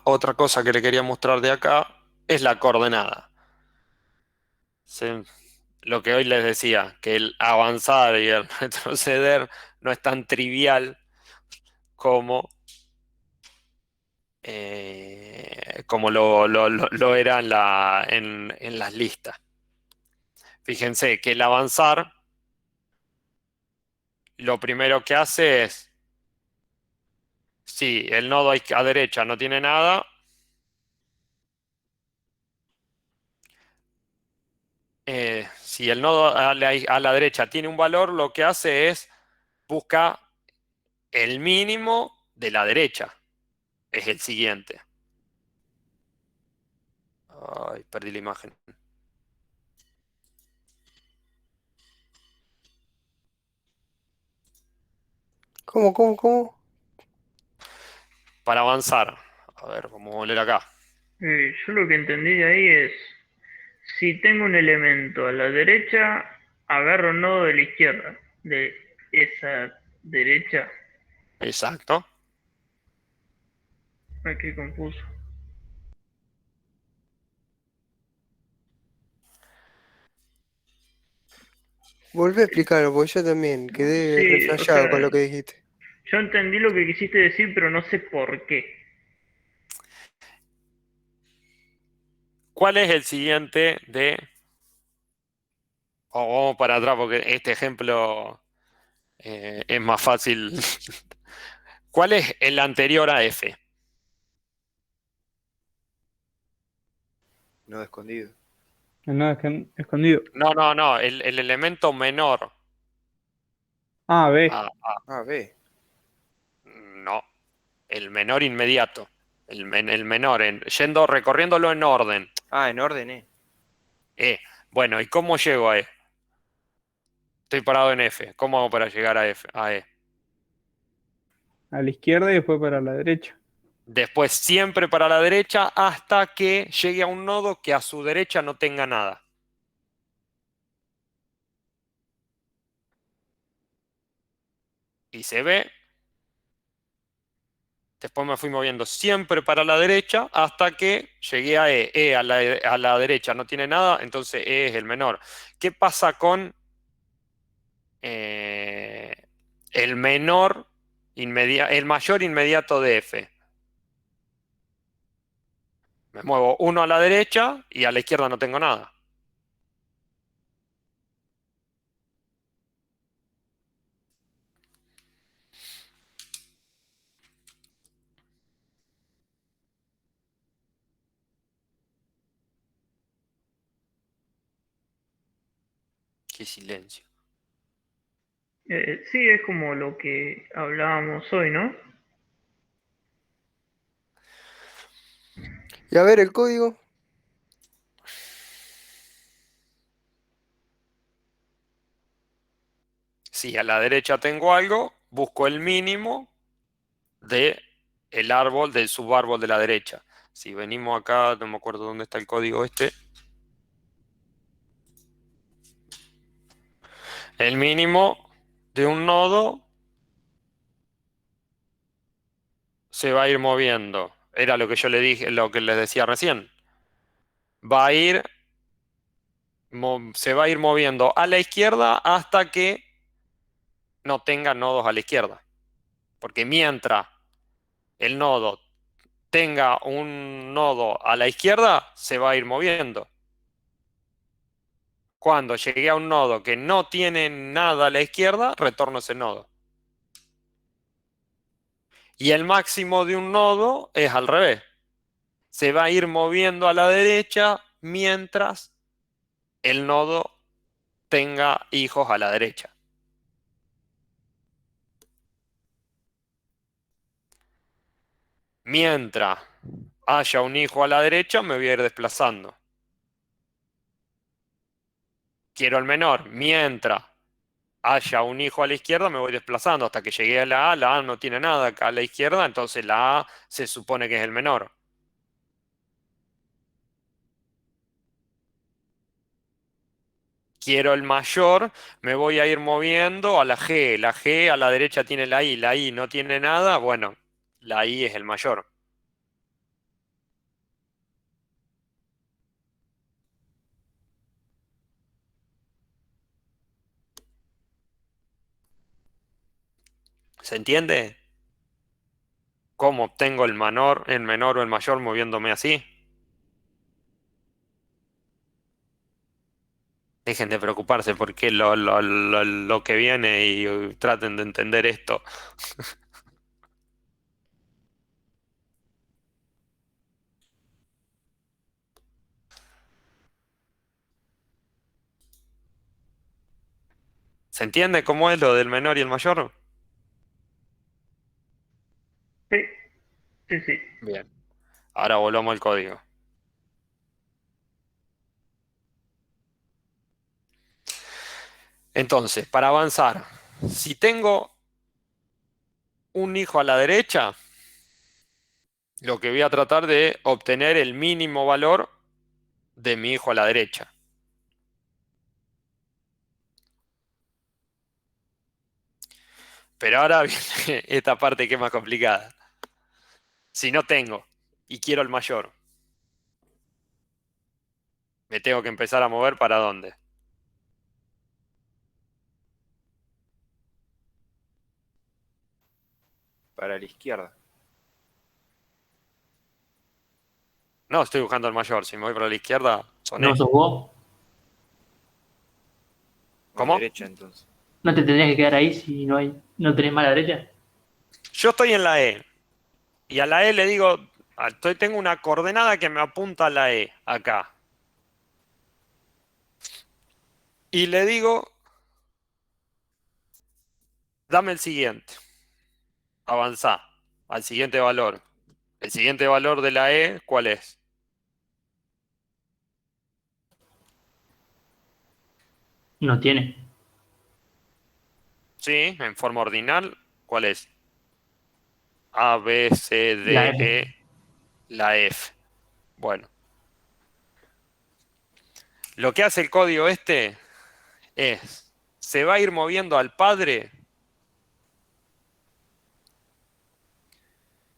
B: Otra cosa que le quería mostrar de acá es la coordenada. Lo que hoy les decía, que el avanzar y el retroceder no es tan trivial como, como lo era en las listas. Fíjense que el avanzar, lo primero que hace es, si el nodo a derecha no tiene nada, si el nodo a la derecha tiene un valor, lo que hace es busca el mínimo de la derecha. Es el siguiente. Ay, perdí la imagen.
K: ¿Cómo?
B: Para avanzar. A ver, vamos a leer acá.
C: Yo lo que entendí de ahí es, si tengo un elemento a la derecha, agarro un nodo de la izquierda, de esa derecha.
B: Exacto.
C: Ay, qué confuso.
K: Volví a explicarlo, porque yo también quedé
C: Sí, o
K: reflejado
C: sea,
K: con lo que dijiste.
C: yo entendí lo que quisiste decir, pero no sé por qué.
B: ¿Cuál es el siguiente de... vamos para atrás porque este ejemplo es más fácil. ¿Cuál es el anterior a F?
F: No escondido.
H: No, escondido.
B: No. El elemento menor.
H: Ah, B.
F: Ah, B.
B: No. El menor inmediato. El menor. Recorriéndolo en orden.
F: Ah, en orden E.
B: E. Bueno, ¿y cómo llego a E? Estoy parado en F. ¿Cómo hago para llegar a F, a E?
H: A la izquierda y después para la derecha.
B: Después siempre para la derecha hasta que llegue a un nodo que a su derecha no tenga nada. Y se ve. Después me fui moviendo siempre para la derecha hasta que llegué a E. E a la derecha no tiene nada, entonces E es el menor. ¿Qué pasa con el el mayor inmediato de F? Me muevo uno a la derecha y a la izquierda no tengo nada. Qué silencio.
C: Sí, es como lo que hablábamos hoy, ¿no?
K: Y a ver el código.
B: Si a la derecha tengo algo, busco el mínimo de el árbol, del subárbol de la derecha. Si venimos acá, no me acuerdo dónde está el código este. El mínimo de un nodo se va a ir moviendo. Era lo que yo le dije, lo que les decía recién. Se va a ir moviendo a la izquierda hasta que no tenga nodos a la izquierda. Porque mientras el nodo tenga un nodo a la izquierda, se va a ir moviendo. Cuando llegue a un nodo que no tiene nada a la izquierda, retorno ese nodo. Y el máximo de un nodo es al revés. Se va a ir moviendo a la derecha mientras el nodo tenga hijos a la derecha. mientras haya un hijo a la derecha, me voy a ir desplazando. Quiero el menor. Mientras haya un hijo a la izquierda, me voy desplazando hasta que llegué a la A. La A no tiene nada acá a la izquierda, entonces la A se supone que es el menor. Quiero el mayor, me voy a ir moviendo a la G. La G a la derecha tiene la I no tiene nada, bueno, la I es el mayor. ¿Se entiende? ¿Cómo obtengo el menor o el mayor moviéndome así? Dejen de preocuparse porque lo que viene y traten de entender esto. ¿Se entiende cómo es lo del menor y el mayor?
C: Sí, sí, sí.
B: Bien. Ahora volvamos al código. Entonces, para avanzar, si tengo un hijo a la derecha, lo que voy a tratar de obtener el mínimo valor de mi hijo a la derecha. Pero ahora viene esta parte que es más complicada. Si no tengo y quiero el mayor, me tengo que empezar a mover ¿para dónde?
F: Para la izquierda.
B: No, estoy buscando el mayor. Si me voy para la izquierda, soné.
L: ¿No sos vos?
B: ¿Cómo?
F: Derecha, entonces.
L: ¿No te tendrías que quedar ahí si no tenés mala derecha?
B: Yo estoy en la E. Y a la E le digo, tengo una coordenada que me apunta a la E, acá. Y le digo, dame el siguiente. Avanzá al siguiente valor. El siguiente valor de la E, ¿cuál es?
L: No tiene.
B: Sí, en forma ordinal, ¿cuál es? A, B, C,
L: La
B: D,
L: F.
B: E, la F. Bueno. Lo que hace el código este es, se va a ir moviendo al padre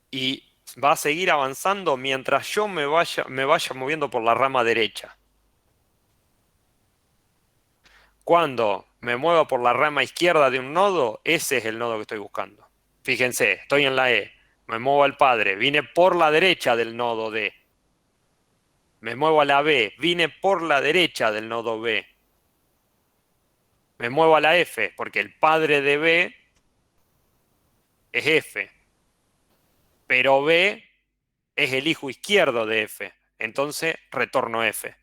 B: y va a seguir avanzando mientras yo me vaya moviendo por la rama derecha. Cuando me muevo por la rama izquierda de un nodo, ese es el nodo que estoy buscando. Fíjense, estoy en la E, me muevo al padre, vine por la derecha del nodo D. Me muevo a la B, vine por la derecha del nodo B. Me muevo a la F, porque el padre de B es F. Pero B es el hijo izquierdo de F. Entonces retorno F.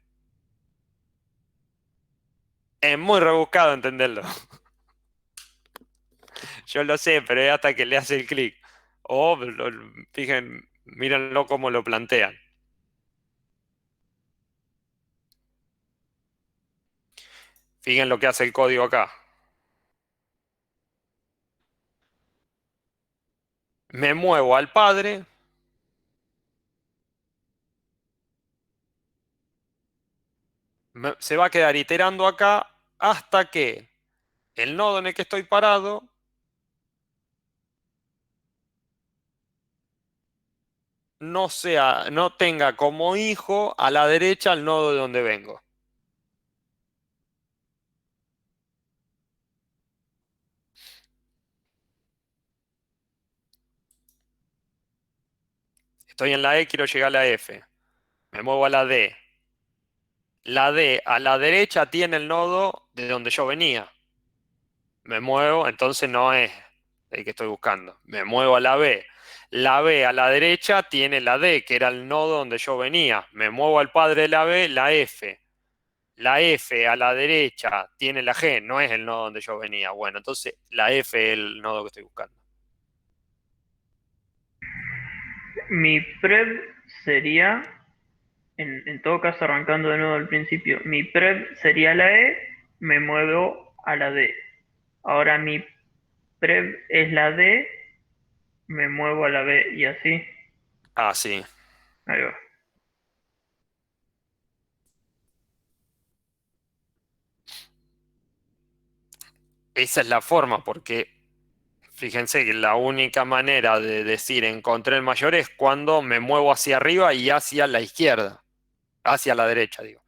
B: Es muy rebuscado entenderlo. Yo lo sé, pero es hasta que le hace el clic. O, fíjense, mírenlo cómo lo plantean. Fíjense lo que hace el código acá. Me muevo al padre. Se va a quedar iterando acá hasta que el nodo en el que estoy parado no tenga como hijo a la derecha el nodo de donde vengo. Estoy en la E, quiero llegar a la F. Me muevo a la D. La D a la derecha tiene el nodo de donde yo venía. Me muevo, entonces no es el que estoy buscando. Me muevo a la B. La B a la derecha tiene la D, que era el nodo donde yo venía. Me muevo al padre de la B, la F. La F a la derecha tiene la G, no es el nodo donde yo venía. Bueno, entonces la F es el nodo que estoy buscando.
C: Mi prep sería, en todo caso arrancando de nuevo al principio, mi prep sería la E, me muevo a la D. Ahora mi prep es la D, me muevo a la B y así.
B: Ah, sí.
C: Ahí va.
B: Esa es la forma, porque fíjense que la única manera de decir encontré el mayor es cuando me muevo hacia arriba y hacia la izquierda, hacia la derecha, digo,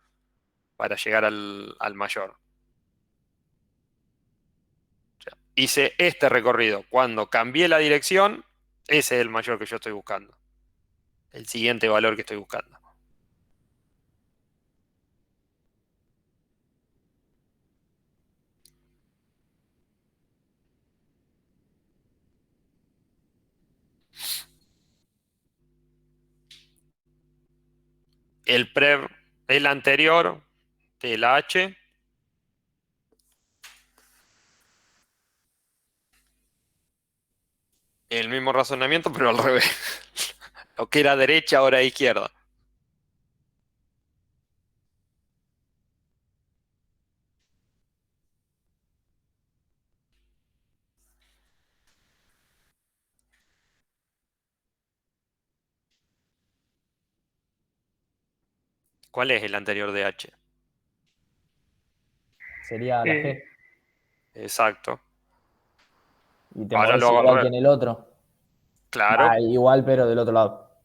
B: para llegar al mayor. O sea, hice este recorrido. Cuando cambié la dirección, ese es el mayor que yo estoy buscando. El siguiente valor que estoy buscando. El anterior de la H. El mismo razonamiento, pero al revés. Lo que era derecha, ahora es izquierda. ¿Cuál es el anterior de H?
J: Sería la G.
B: Exacto.
J: Y te
B: Ahora
J: mueves
B: lo hago al
J: igual que
B: revés.
J: en el otro.
B: Claro.
J: Igual, pero del otro lado.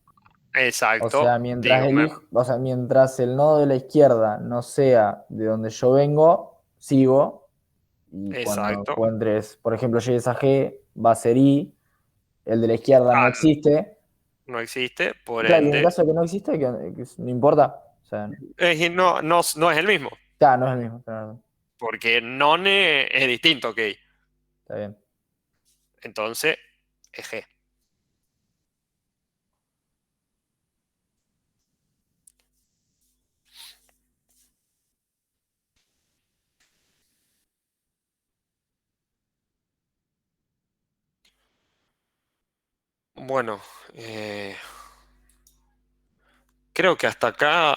B: Exacto.
J: O sea, mientras el nodo de la izquierda no sea de donde yo vengo, sigo. Y cuando
B: Exacto.
J: encuentres, por ejemplo, llegues a G, va a ser I. El de la izquierda no existe.
B: No existe, por
J: Claro, y en el
B: ende.
J: caso de que no existe, que no importa. O sea,
B: No es el mismo.
J: claro, no es el mismo. Claro,
B: Porque none es distinto que I.
J: está bien.
B: Entonces, es G. Bueno, creo que hasta acá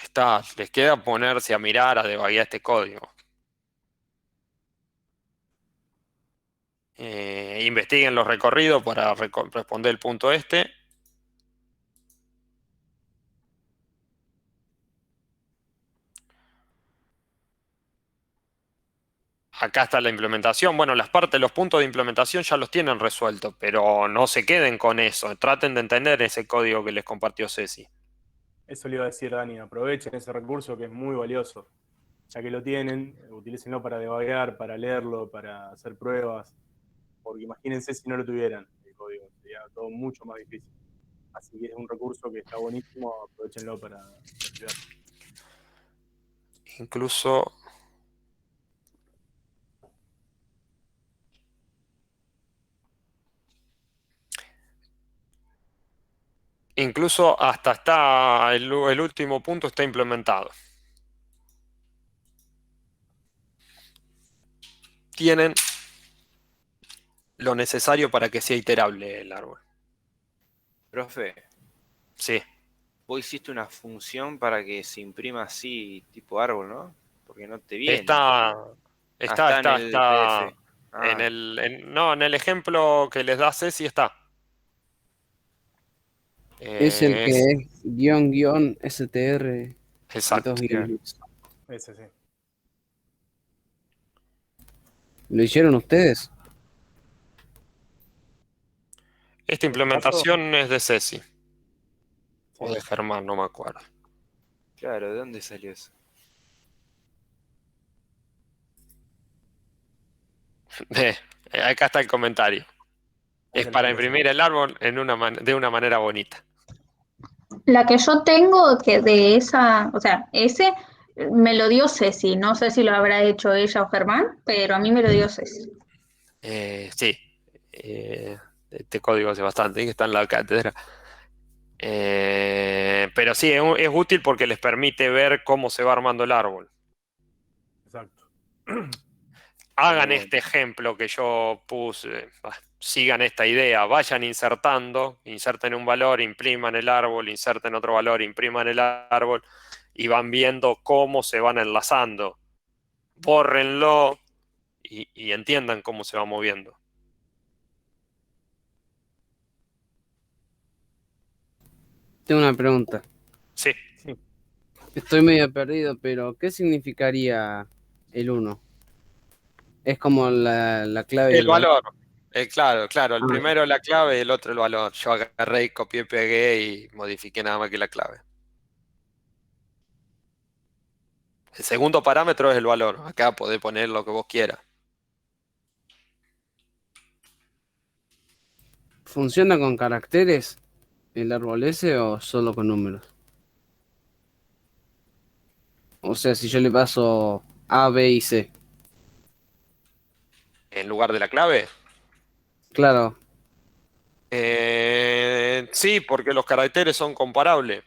B: está. Les queda ponerse a mirar, a debaguear este código. Investiguen los recorridos para responder el punto este. Acá está la implementación. Bueno, las partes, los puntos de implementación ya los tienen resueltos, pero no se queden con eso. Traten de entender ese código que les compartió Ceci.
D: Eso le iba a decir, Dani, aprovechen ese recurso que es muy valioso. Ya que lo tienen, utilícenlo para debuguear, para leerlo, para hacer pruebas. Porque imagínense si no lo tuvieran el código, sería todo mucho más difícil. Así que es un recurso que está buenísimo, aprovechenlo para estudiar.
B: Incluso hasta está el último punto está implementado. Tienen lo necesario para que sea iterable el árbol.
F: Profe.
B: Sí.
F: Vos hiciste una función para que se imprima así, tipo árbol, ¿no? Porque no te viene.
B: Está
F: en el PDF.
B: En el ejemplo que les da Ceci está.
G: Es el que es _str.
B: Exacto.
D: Ese sí.
G: ¿Lo hicieron ustedes?
B: Esta implementación es de Ceci. O de Germán, no me acuerdo.
F: Claro, ¿de dónde salió eso?
B: Acá está el comentario. Es para imprimir el árbol de una manera bonita.
A: La que yo tengo que de esa, o sea, ese me lo dio Ceci, no sé si lo habrá hecho ella o Germán, pero a mí me lo dio Ceci.
B: Sí. Este código hace bastante, que está en la cátedra. Pero sí, es útil porque les permite ver cómo se va armando el árbol.
D: Exacto.
B: Hagan este ejemplo que yo puse. sigan esta idea, vayan insertando, inserten un valor, impriman el árbol, inserten otro valor, impriman el árbol, y van viendo cómo se van enlazando. Bórrenlo y entiendan cómo se va moviendo.
G: Tengo una pregunta.
B: Sí.
G: Estoy medio perdido, pero ¿qué significaría el 1? Es como la clave
B: El
G: del valor.
B: valor. Claro, el primero la clave y el otro el valor. Yo agarré y copié, pegué y modifiqué nada más que la clave. El segundo parámetro es el valor. Acá podés poner lo que vos quieras.
G: ¿Funciona con caracteres el árbol ese o solo con números? O sea, si yo le paso A, B y C.
B: En lugar de la clave.
G: Claro.
B: Sí, porque los caracteres son comparables.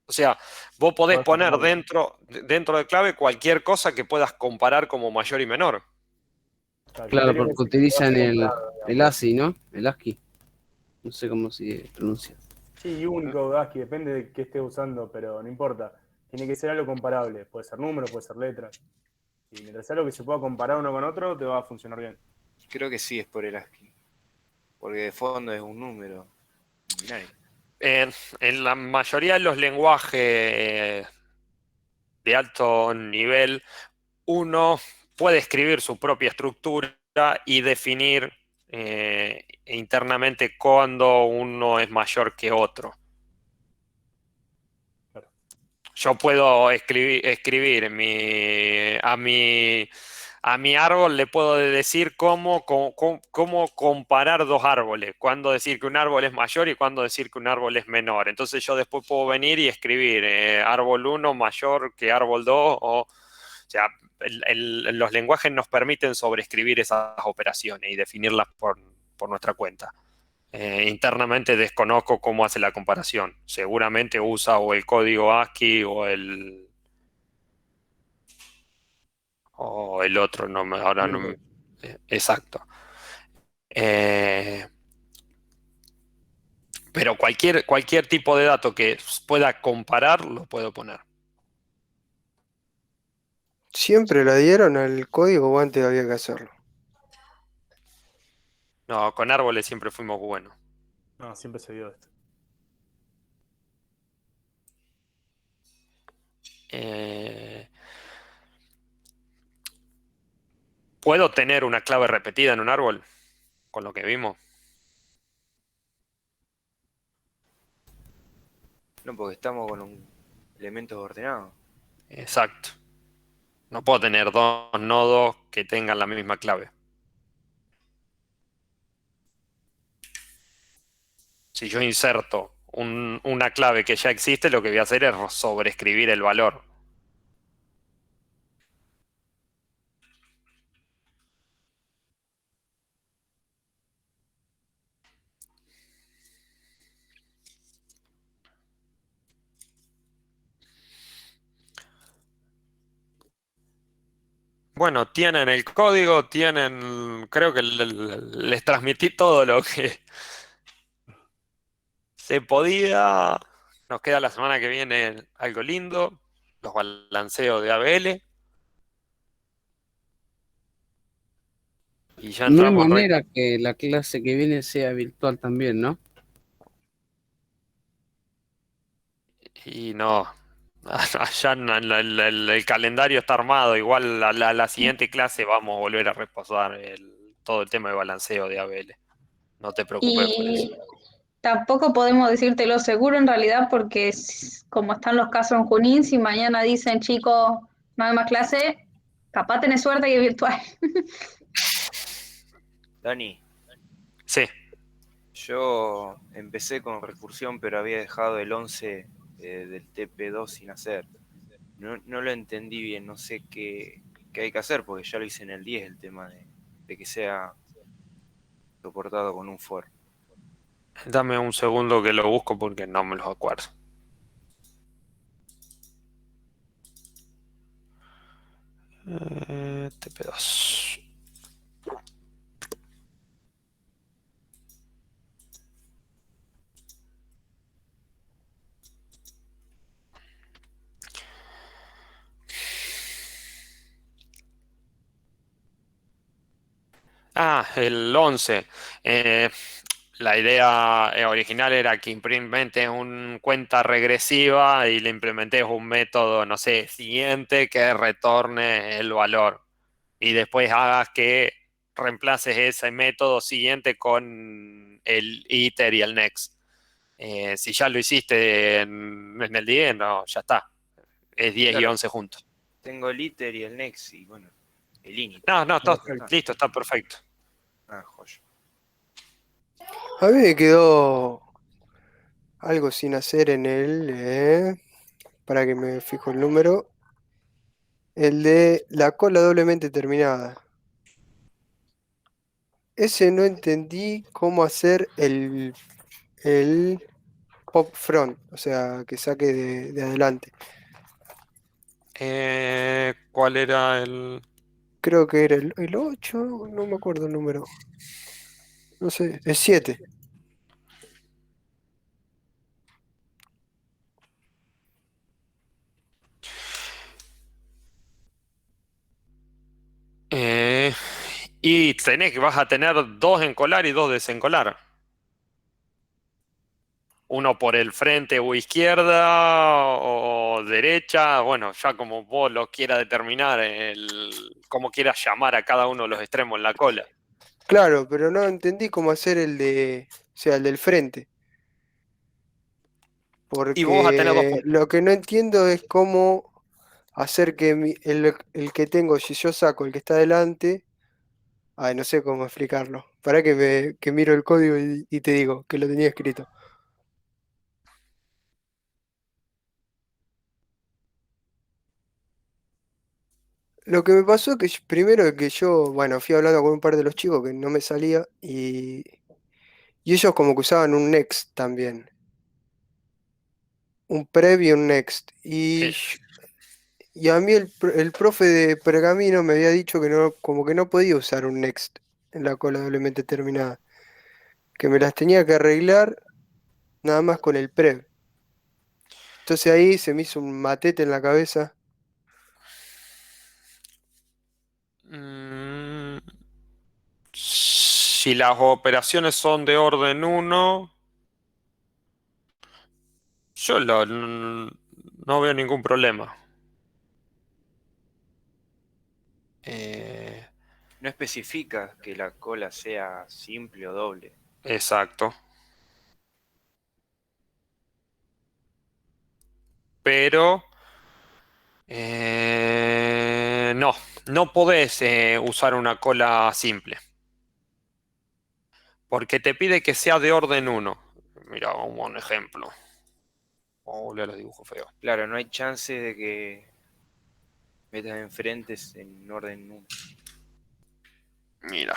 B: O sea, vos podés poner dentro de clave cualquier cosa que puedas comparar como mayor y menor.
G: Claro, porque utilizan el ASCII, ¿no? El ASCII. No sé cómo se pronuncia.
D: Sí, único, ASCII, depende de qué estés usando, pero no importa. Tiene que ser algo comparable. Puede ser número, puede ser letra. Y mientras sea algo que se pueda comparar uno con otro, te va a funcionar bien.
F: Creo que sí es por el ASCII. Porque de fondo es un número binario.
B: En la mayoría de los lenguajes de alto nivel, uno puede escribir su propia estructura y definir internamente cuándo uno es mayor que otro. Yo puedo escribir a mi árbol, le puedo decir cómo comparar dos árboles, cuándo decir que un árbol es mayor y cuándo decir que un árbol es menor. Entonces yo después puedo venir y escribir árbol 1 mayor que árbol 2, o sea, los lenguajes nos permiten sobreescribir esas operaciones y definirlas por nuestra cuenta. Internamente desconozco cómo hace la comparación. Seguramente usa o el código ASCII o el otro, ahora no. Exacto. Pero cualquier tipo de dato que pueda comparar, lo puedo poner.
K: ¿Siempre la dieron al código o antes había que hacerlo?
B: No, con árboles siempre fuimos buenos.
D: No, siempre se dio esto.
B: ¿Puedo tener una clave repetida en un árbol? Con lo que vimos.
F: No, porque estamos con elementos ordenados.
B: Exacto. No puedo tener dos nodos que tengan la misma clave. Si yo inserto una clave que ya existe, lo que voy a hacer es sobreescribir el valor. Bueno, tienen el código, creo que les transmití todo lo que se podía. Nos queda la semana que viene algo lindo, los balanceos de ABL. Y ya
G: No hay
B: entramos
G: manera que la clase que viene sea virtual también, ¿no?
B: Y no, allá el calendario está armado. Igual la siguiente clase vamos a volver a repasar todo el tema de balanceo de ABL. No te preocupes por eso.
A: Y tampoco podemos decírtelo seguro en realidad porque como están los casos en Junín, si mañana dicen, chicos, no hay más clase, capaz tenés suerte que es virtual.
F: Dani.
B: Sí.
F: Yo empecé con recursión, pero había dejado el 11 del TP2 sin hacer. No lo entendí bien, no sé qué hay que hacer, porque ya lo hice en el 10 el tema de que sea soportado con un for.
B: Dame un segundo que lo busco porque no me los acuerdo. TP2. El 11. La idea original era que implementes una cuenta regresiva y le implementes un método, no sé, siguiente que retorne el valor. Y después hagas que reemplaces ese método siguiente con el iter y el next. Si ya lo hiciste en el 10, no, ya está. Es 10 y
F: Claro,
B: 11 juntos.
F: tengo el iter y el next y bueno, el init.
B: No,
F: Ya
B: está,
F: está.
B: listo, está perfecto.
F: Joya.
K: A mí me quedó algo sin hacer en para que me fijo el número. El de la cola doblemente terminada. Ese no entendí cómo hacer el pop front, o sea, que saque de adelante.
B: ¿Cuál era el...?
K: Creo que era el 8, no me acuerdo el número. No sé, el 7.
B: Y vas a tener dos encolar y dos desencolar. Uno por el frente o izquierda o derecha, bueno, ya como vos lo quieras determinar, cómo quieras llamar a cada uno de los extremos en la cola.
K: Claro, pero no entendí cómo hacer o sea, el del frente.
B: Y vos vas a tener dos
K: Porque
B: puntos.
K: lo que no entiendo es cómo hacer que el que tengo, si yo saco el que está delante, ay, no sé cómo explicarlo. Para que miro el código y te digo que lo tenía escrito. Lo que me pasó que primero que yo, bueno, fui hablando con un par de los chicos que no me salía y ellos como que usaban un next también, un prev y un next.
B: Eh,
K: Y a mí el profe de pergamino me había dicho que no, como que no podía usar un next en la cola doblemente terminada, que me las tenía que arreglar nada más con el prev. Entonces ahí se me hizo un matete en la cabeza.
B: mm, si las operaciones son de orden 1, yo no veo ningún problema.
F: No especifica que la cola sea simple o doble.
B: Exacto. Pero no podés usar una cola simple. Porque te pide que sea de orden 1. Mira, un buen ejemplo. Vamos a volver a los dibujos feos.
F: Claro, no hay chance de que metas enfrentes en orden 1.
B: Mira.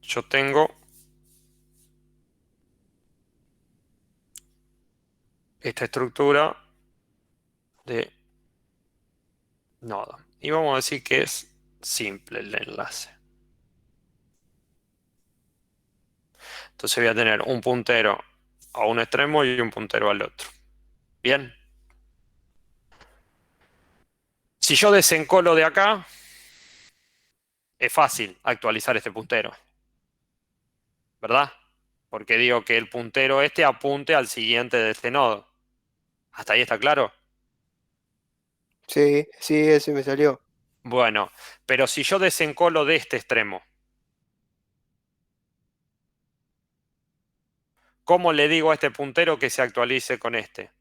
B: Yo tengo esta estructura de nodo. Y vamos a decir que es simple el enlace. Entonces voy a tener un puntero a un extremo y un puntero al otro. Bien. Si yo desencolo de acá, es fácil actualizar este puntero. ¿Verdad? Porque digo que el puntero este apunte al siguiente de este nodo. ¿Hasta ahí está claro?
K: Sí, sí, ese me salió.
B: Bueno, pero si yo desencolo de este extremo, ¿cómo le digo a este puntero que se actualice con este?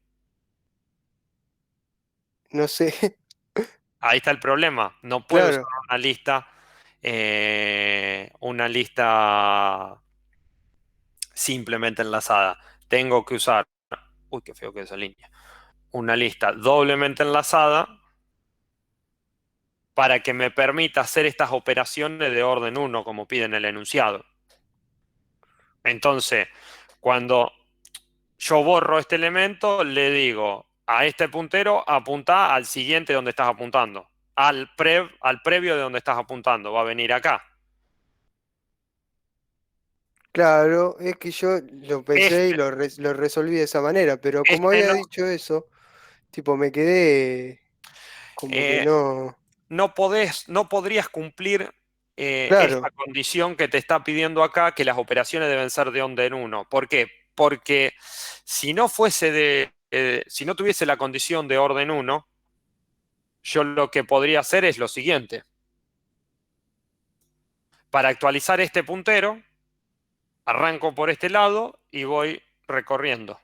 K: No sé,
B: Ahí está el problema. No puedo usar
K: claro.
B: una lista simplemente enlazada. Tengo que usar, uy, qué feo que es esa línea, una lista doblemente enlazada para que me permita hacer estas operaciones de orden 1, como pide en el enunciado. Entonces, cuando yo borro este elemento, le digo a este puntero, apunta al siguiente donde estás apuntando. Al previo de donde estás apuntando. Va a venir acá.
K: Claro, es que yo lo pensé y
B: Este,
K: lo resolví de esa manera, pero como
B: este
K: había
B: no.
K: dicho eso, tipo me quedé como que
B: eh,
K: no.
B: no podrías cumplir
K: Claro,
B: esta condición que te está pidiendo acá, que las operaciones deben ser de orden 1. ¿Por qué? Porque si no si no tuviese la condición de orden 1, yo lo que podría hacer es lo siguiente. Para actualizar este puntero, arranco por este lado y voy recorriendo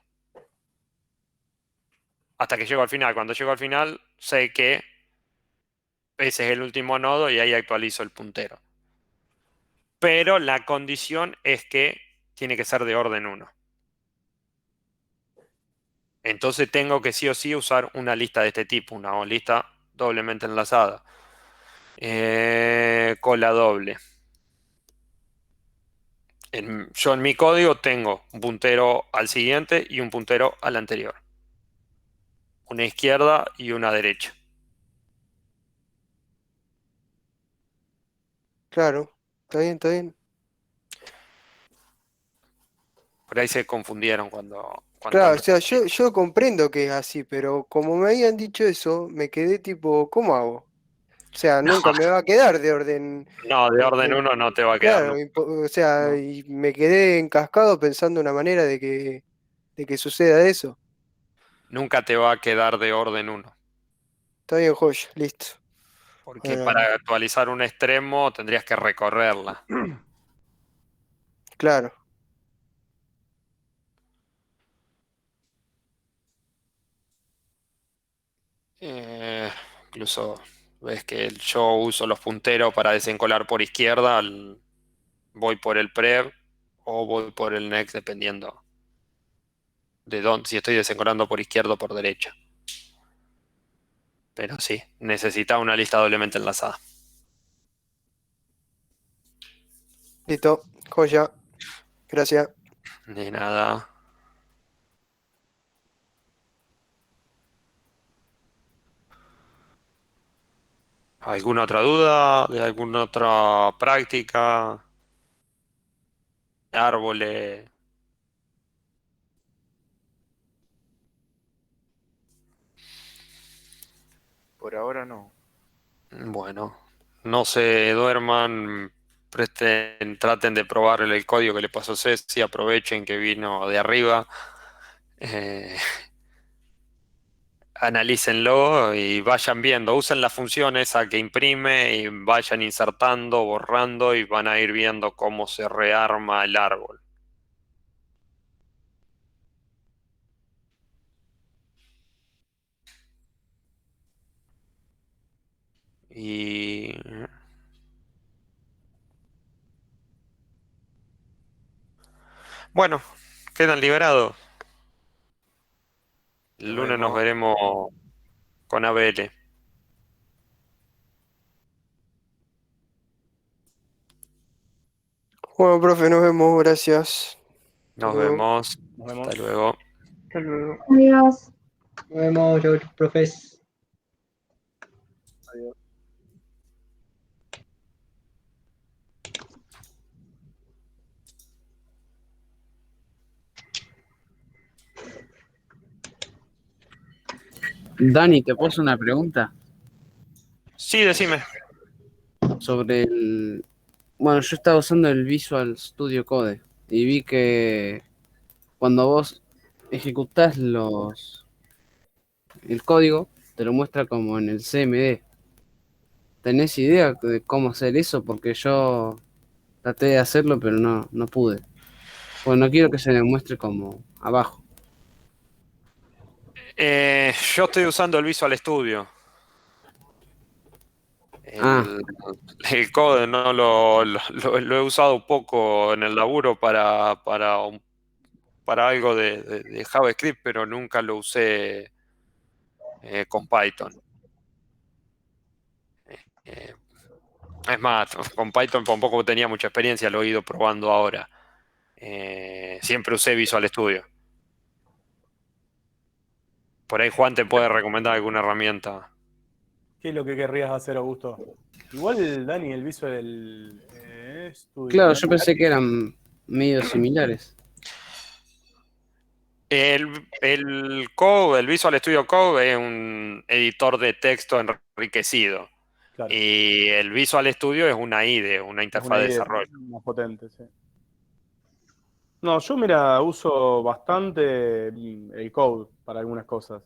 B: hasta que llego al final. Cuando llego al final, sé que ese es el último nodo y ahí actualizo el puntero. Pero la condición es que tiene que ser de orden 1. Entonces tengo que sí o sí usar una lista de este tipo, una lista doblemente enlazada. Cola doble. Yo en mi código tengo un puntero al siguiente y un puntero al anterior. Una izquierda y una derecha.
K: claro. Está bien, está bien.
B: Por ahí se confundieron cuando
K: Claro, o sea, yo comprendo que es así, pero como me habían dicho eso, me quedé tipo, ¿cómo hago? O sea, nunca me va a quedar de orden.
B: No, de orden 1 no te va a quedar
K: Claro,
B: nunca.
K: o sea,
B: No.
K: y me quedé encascado pensando una manera de que suceda eso.
B: Nunca te va a quedar de orden 1.
K: Está bien, joya, listo.
B: Porque
K: Ahora,
B: para actualizar un extremo tendrías que recorrerla.
K: claro.
B: Incluso ves que yo uso los punteros para desencolar por izquierda, voy por el prev o voy por el next dependiendo de dónde, si estoy desencolando por izquierda o por derecha. Pero sí, necesita una lista doblemente enlazada.
K: Listo, joya. Gracias.
B: De nada. ¿Alguna otra duda de alguna otra práctica? Árboles.
F: Por ahora no.
B: Bueno, no se duerman, traten de probar el código que le pasó Ceci, aprovechen que vino de arriba, eh, analícenlo y vayan viendo, usen la función esa que imprime y vayan insertando, borrando y van a ir viendo cómo se rearma el árbol. Y bueno, quedan liberados. El
F: Nos
B: lunes nos
F: vemos.
B: veremos con ABL.
K: Bueno, profe, nos vemos, gracias. Hasta
B: Nos
K: luego.
B: vemos.
D: Nos
B: Hasta
D: vemos.
B: luego.
C: Hasta luego.
A: Adiós.
E: Nos vemos, chau, profes.
D: Adiós.
G: Dani, ¿te puedo hacer una pregunta?
B: Sí, decime.
G: Sobre el... Bueno, yo estaba usando el Visual Studio Code y vi que cuando vos ejecutás el código, te lo muestra como en el CMD. ¿Tenés idea de cómo hacer eso? Porque yo traté de hacerlo, pero no pude. Pues no quiero que se me muestre como abajo.
B: Yo estoy usando el Visual Studio.
G: Ah,
B: El Code no lo he usado poco en el laburo para algo de JavaScript, pero nunca lo usé con Python. Eh, es más, con Python tampoco tenía mucha experiencia, lo he ido probando ahora. Siempre usé Visual Studio. Por ahí Juan te puede recomendar alguna herramienta.
D: ¿Qué es lo que querrías hacer, Augusto? Igual, Dani, el Visual Studio,
G: claro,
D: ¿no?
G: yo pensé que eran medio similares.
B: El Code, el Visual Studio Code es un editor de texto enriquecido.
D: Claro.
B: Y el Visual Studio es una IDE, una
D: Es
B: interfaz
D: una
B: de
D: idea
B: desarrollo.
D: más potente, sí. No, yo mira, uso bastante el Code para algunas cosas.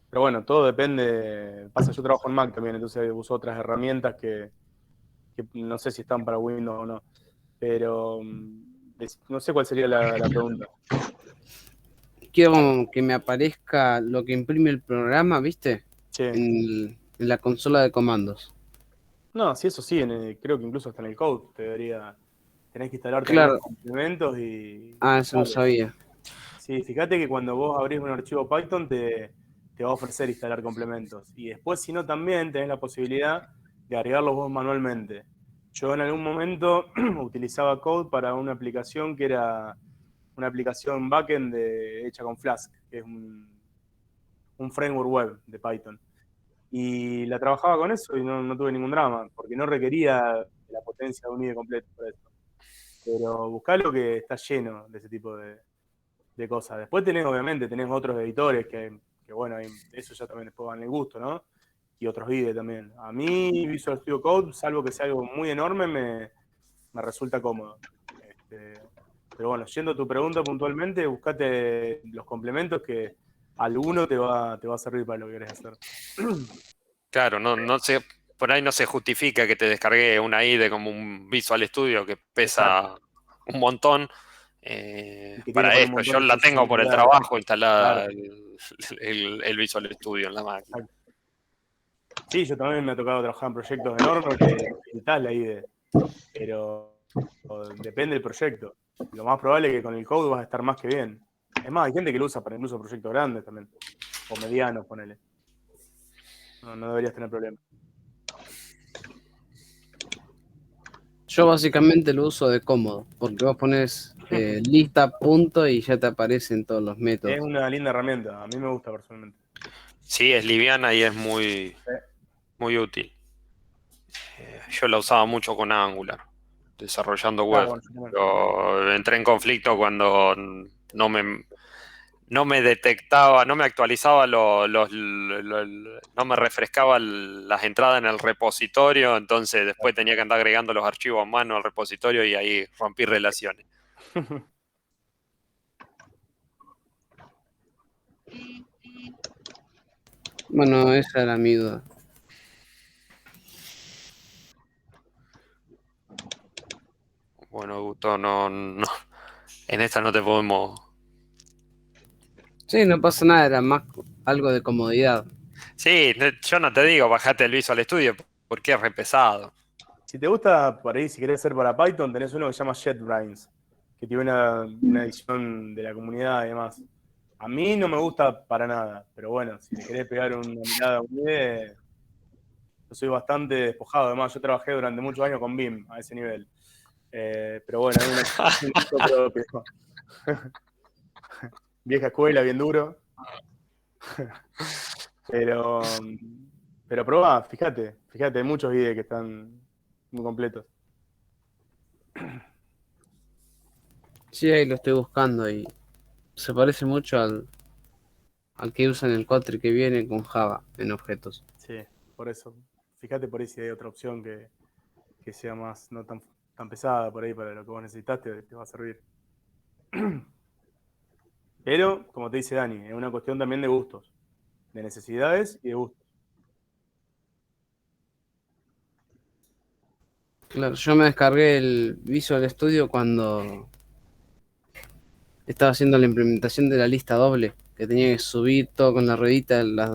D: Pero bueno, todo depende. Pasa, yo trabajo en Mac también, entonces uso otras herramientas que no sé si están para Windows o no. Pero no sé cuál sería la pregunta.
G: Quiero que me aparezca lo que imprime el programa, ¿viste?
D: Sí.
G: En la consola de comandos.
D: No, sí, eso sí, creo que incluso hasta en el Code tenés que instalarte
G: Claro.
D: algunos complementos y...
G: Ah, eso no
D: Dale.
G: sabía.
D: Sí, fíjate que cuando vos abrís un archivo Python te va a ofrecer instalar complementos. Y después, si no, también tenés la posibilidad de agregarlos vos manualmente. Yo en algún momento utilizaba Code para una aplicación que era una aplicación backend hecha con Flask, que es un framework web de Python. Y la trabajaba con eso y no tuve ningún drama, porque no requería la potencia de un IDE completo para eso. Pero buscalo que está lleno de ese tipo de cosas. Después obviamente, tenés otros editores que bueno, eso ya también después van el gusto, ¿no? Y otros IDE también. A mí Visual Studio Code, salvo que sea algo muy enorme, me resulta cómodo. Pero bueno, yendo a tu pregunta puntualmente, buscate los complementos que alguno te va a servir para lo que querés hacer.
B: Claro, no sé, por ahí no se justifica que te descargue una IDE como un Visual Studio que pesa un montón.
D: Y que tiene
B: Para
D: por un
B: esto,
D: montón
B: yo
D: de
B: la tengo por el trabajo instalada
D: Claro.
B: el Visual Studio en la máquina.
D: Exacto. Sí, yo también me ha tocado trabajar en proyectos enormes que necesitas la IDE, pero depende del proyecto. Lo más probable es que con el Code vas a estar más que bien. Es más, hay gente que lo usa para incluso proyectos grandes también, o medianos, ponele. No deberías tener problemas.
G: Yo básicamente lo uso de cómodo, porque vos pones lista, punto y ya te aparecen todos los métodos.
D: Es una linda herramienta, a mí me gusta personalmente.
B: Sí, es liviana y es muy útil. Yo la usaba mucho con Angular, desarrollando web.
D: Bueno, yo
B: Pero entré en conflicto cuando no me detectaba, no me actualizaba no me refrescaba las entradas en el repositorio, entonces después tenía que andar agregando los archivos a mano al repositorio y ahí rompí relaciones.
G: Bueno, esa era mi duda.
B: Bueno, Augusto, no, en esta no te podemos...
G: Sí, no pasa nada, era más algo de comodidad.
B: Sí, yo no te digo, bajate el Visual Studio porque es re pesado.
D: Si te gusta, por ahí, si querés ser para Python, tenés uno que se llama JetBrains, que tiene una edición de la comunidad y demás. A mí no me gusta para nada, pero bueno, si le querés pegar una mirada a un IDE, yo soy bastante despojado. Además, yo trabajé durante muchos años con BIM a ese nivel. Pero bueno, hay un gusto propio. Vieja escuela, bien duro. Pero probá, fíjate, hay muchos IDE que están muy completos.
G: Sí, ahí lo estoy buscando y se parece mucho al que usan el Kotlin que viene con Java en objetos.
D: Sí, por eso. Fíjate por ahí si hay otra opción que sea más, no tan pesada por ahí para lo que vos necesitaste, te va a servir. Pero, como te dice Dani, es una cuestión también de gustos, de necesidades y de gustos.
G: Claro, yo me descargué el Visual Studio cuando estaba haciendo la implementación de la lista doble, que tenía que subir todo con la ruedita, las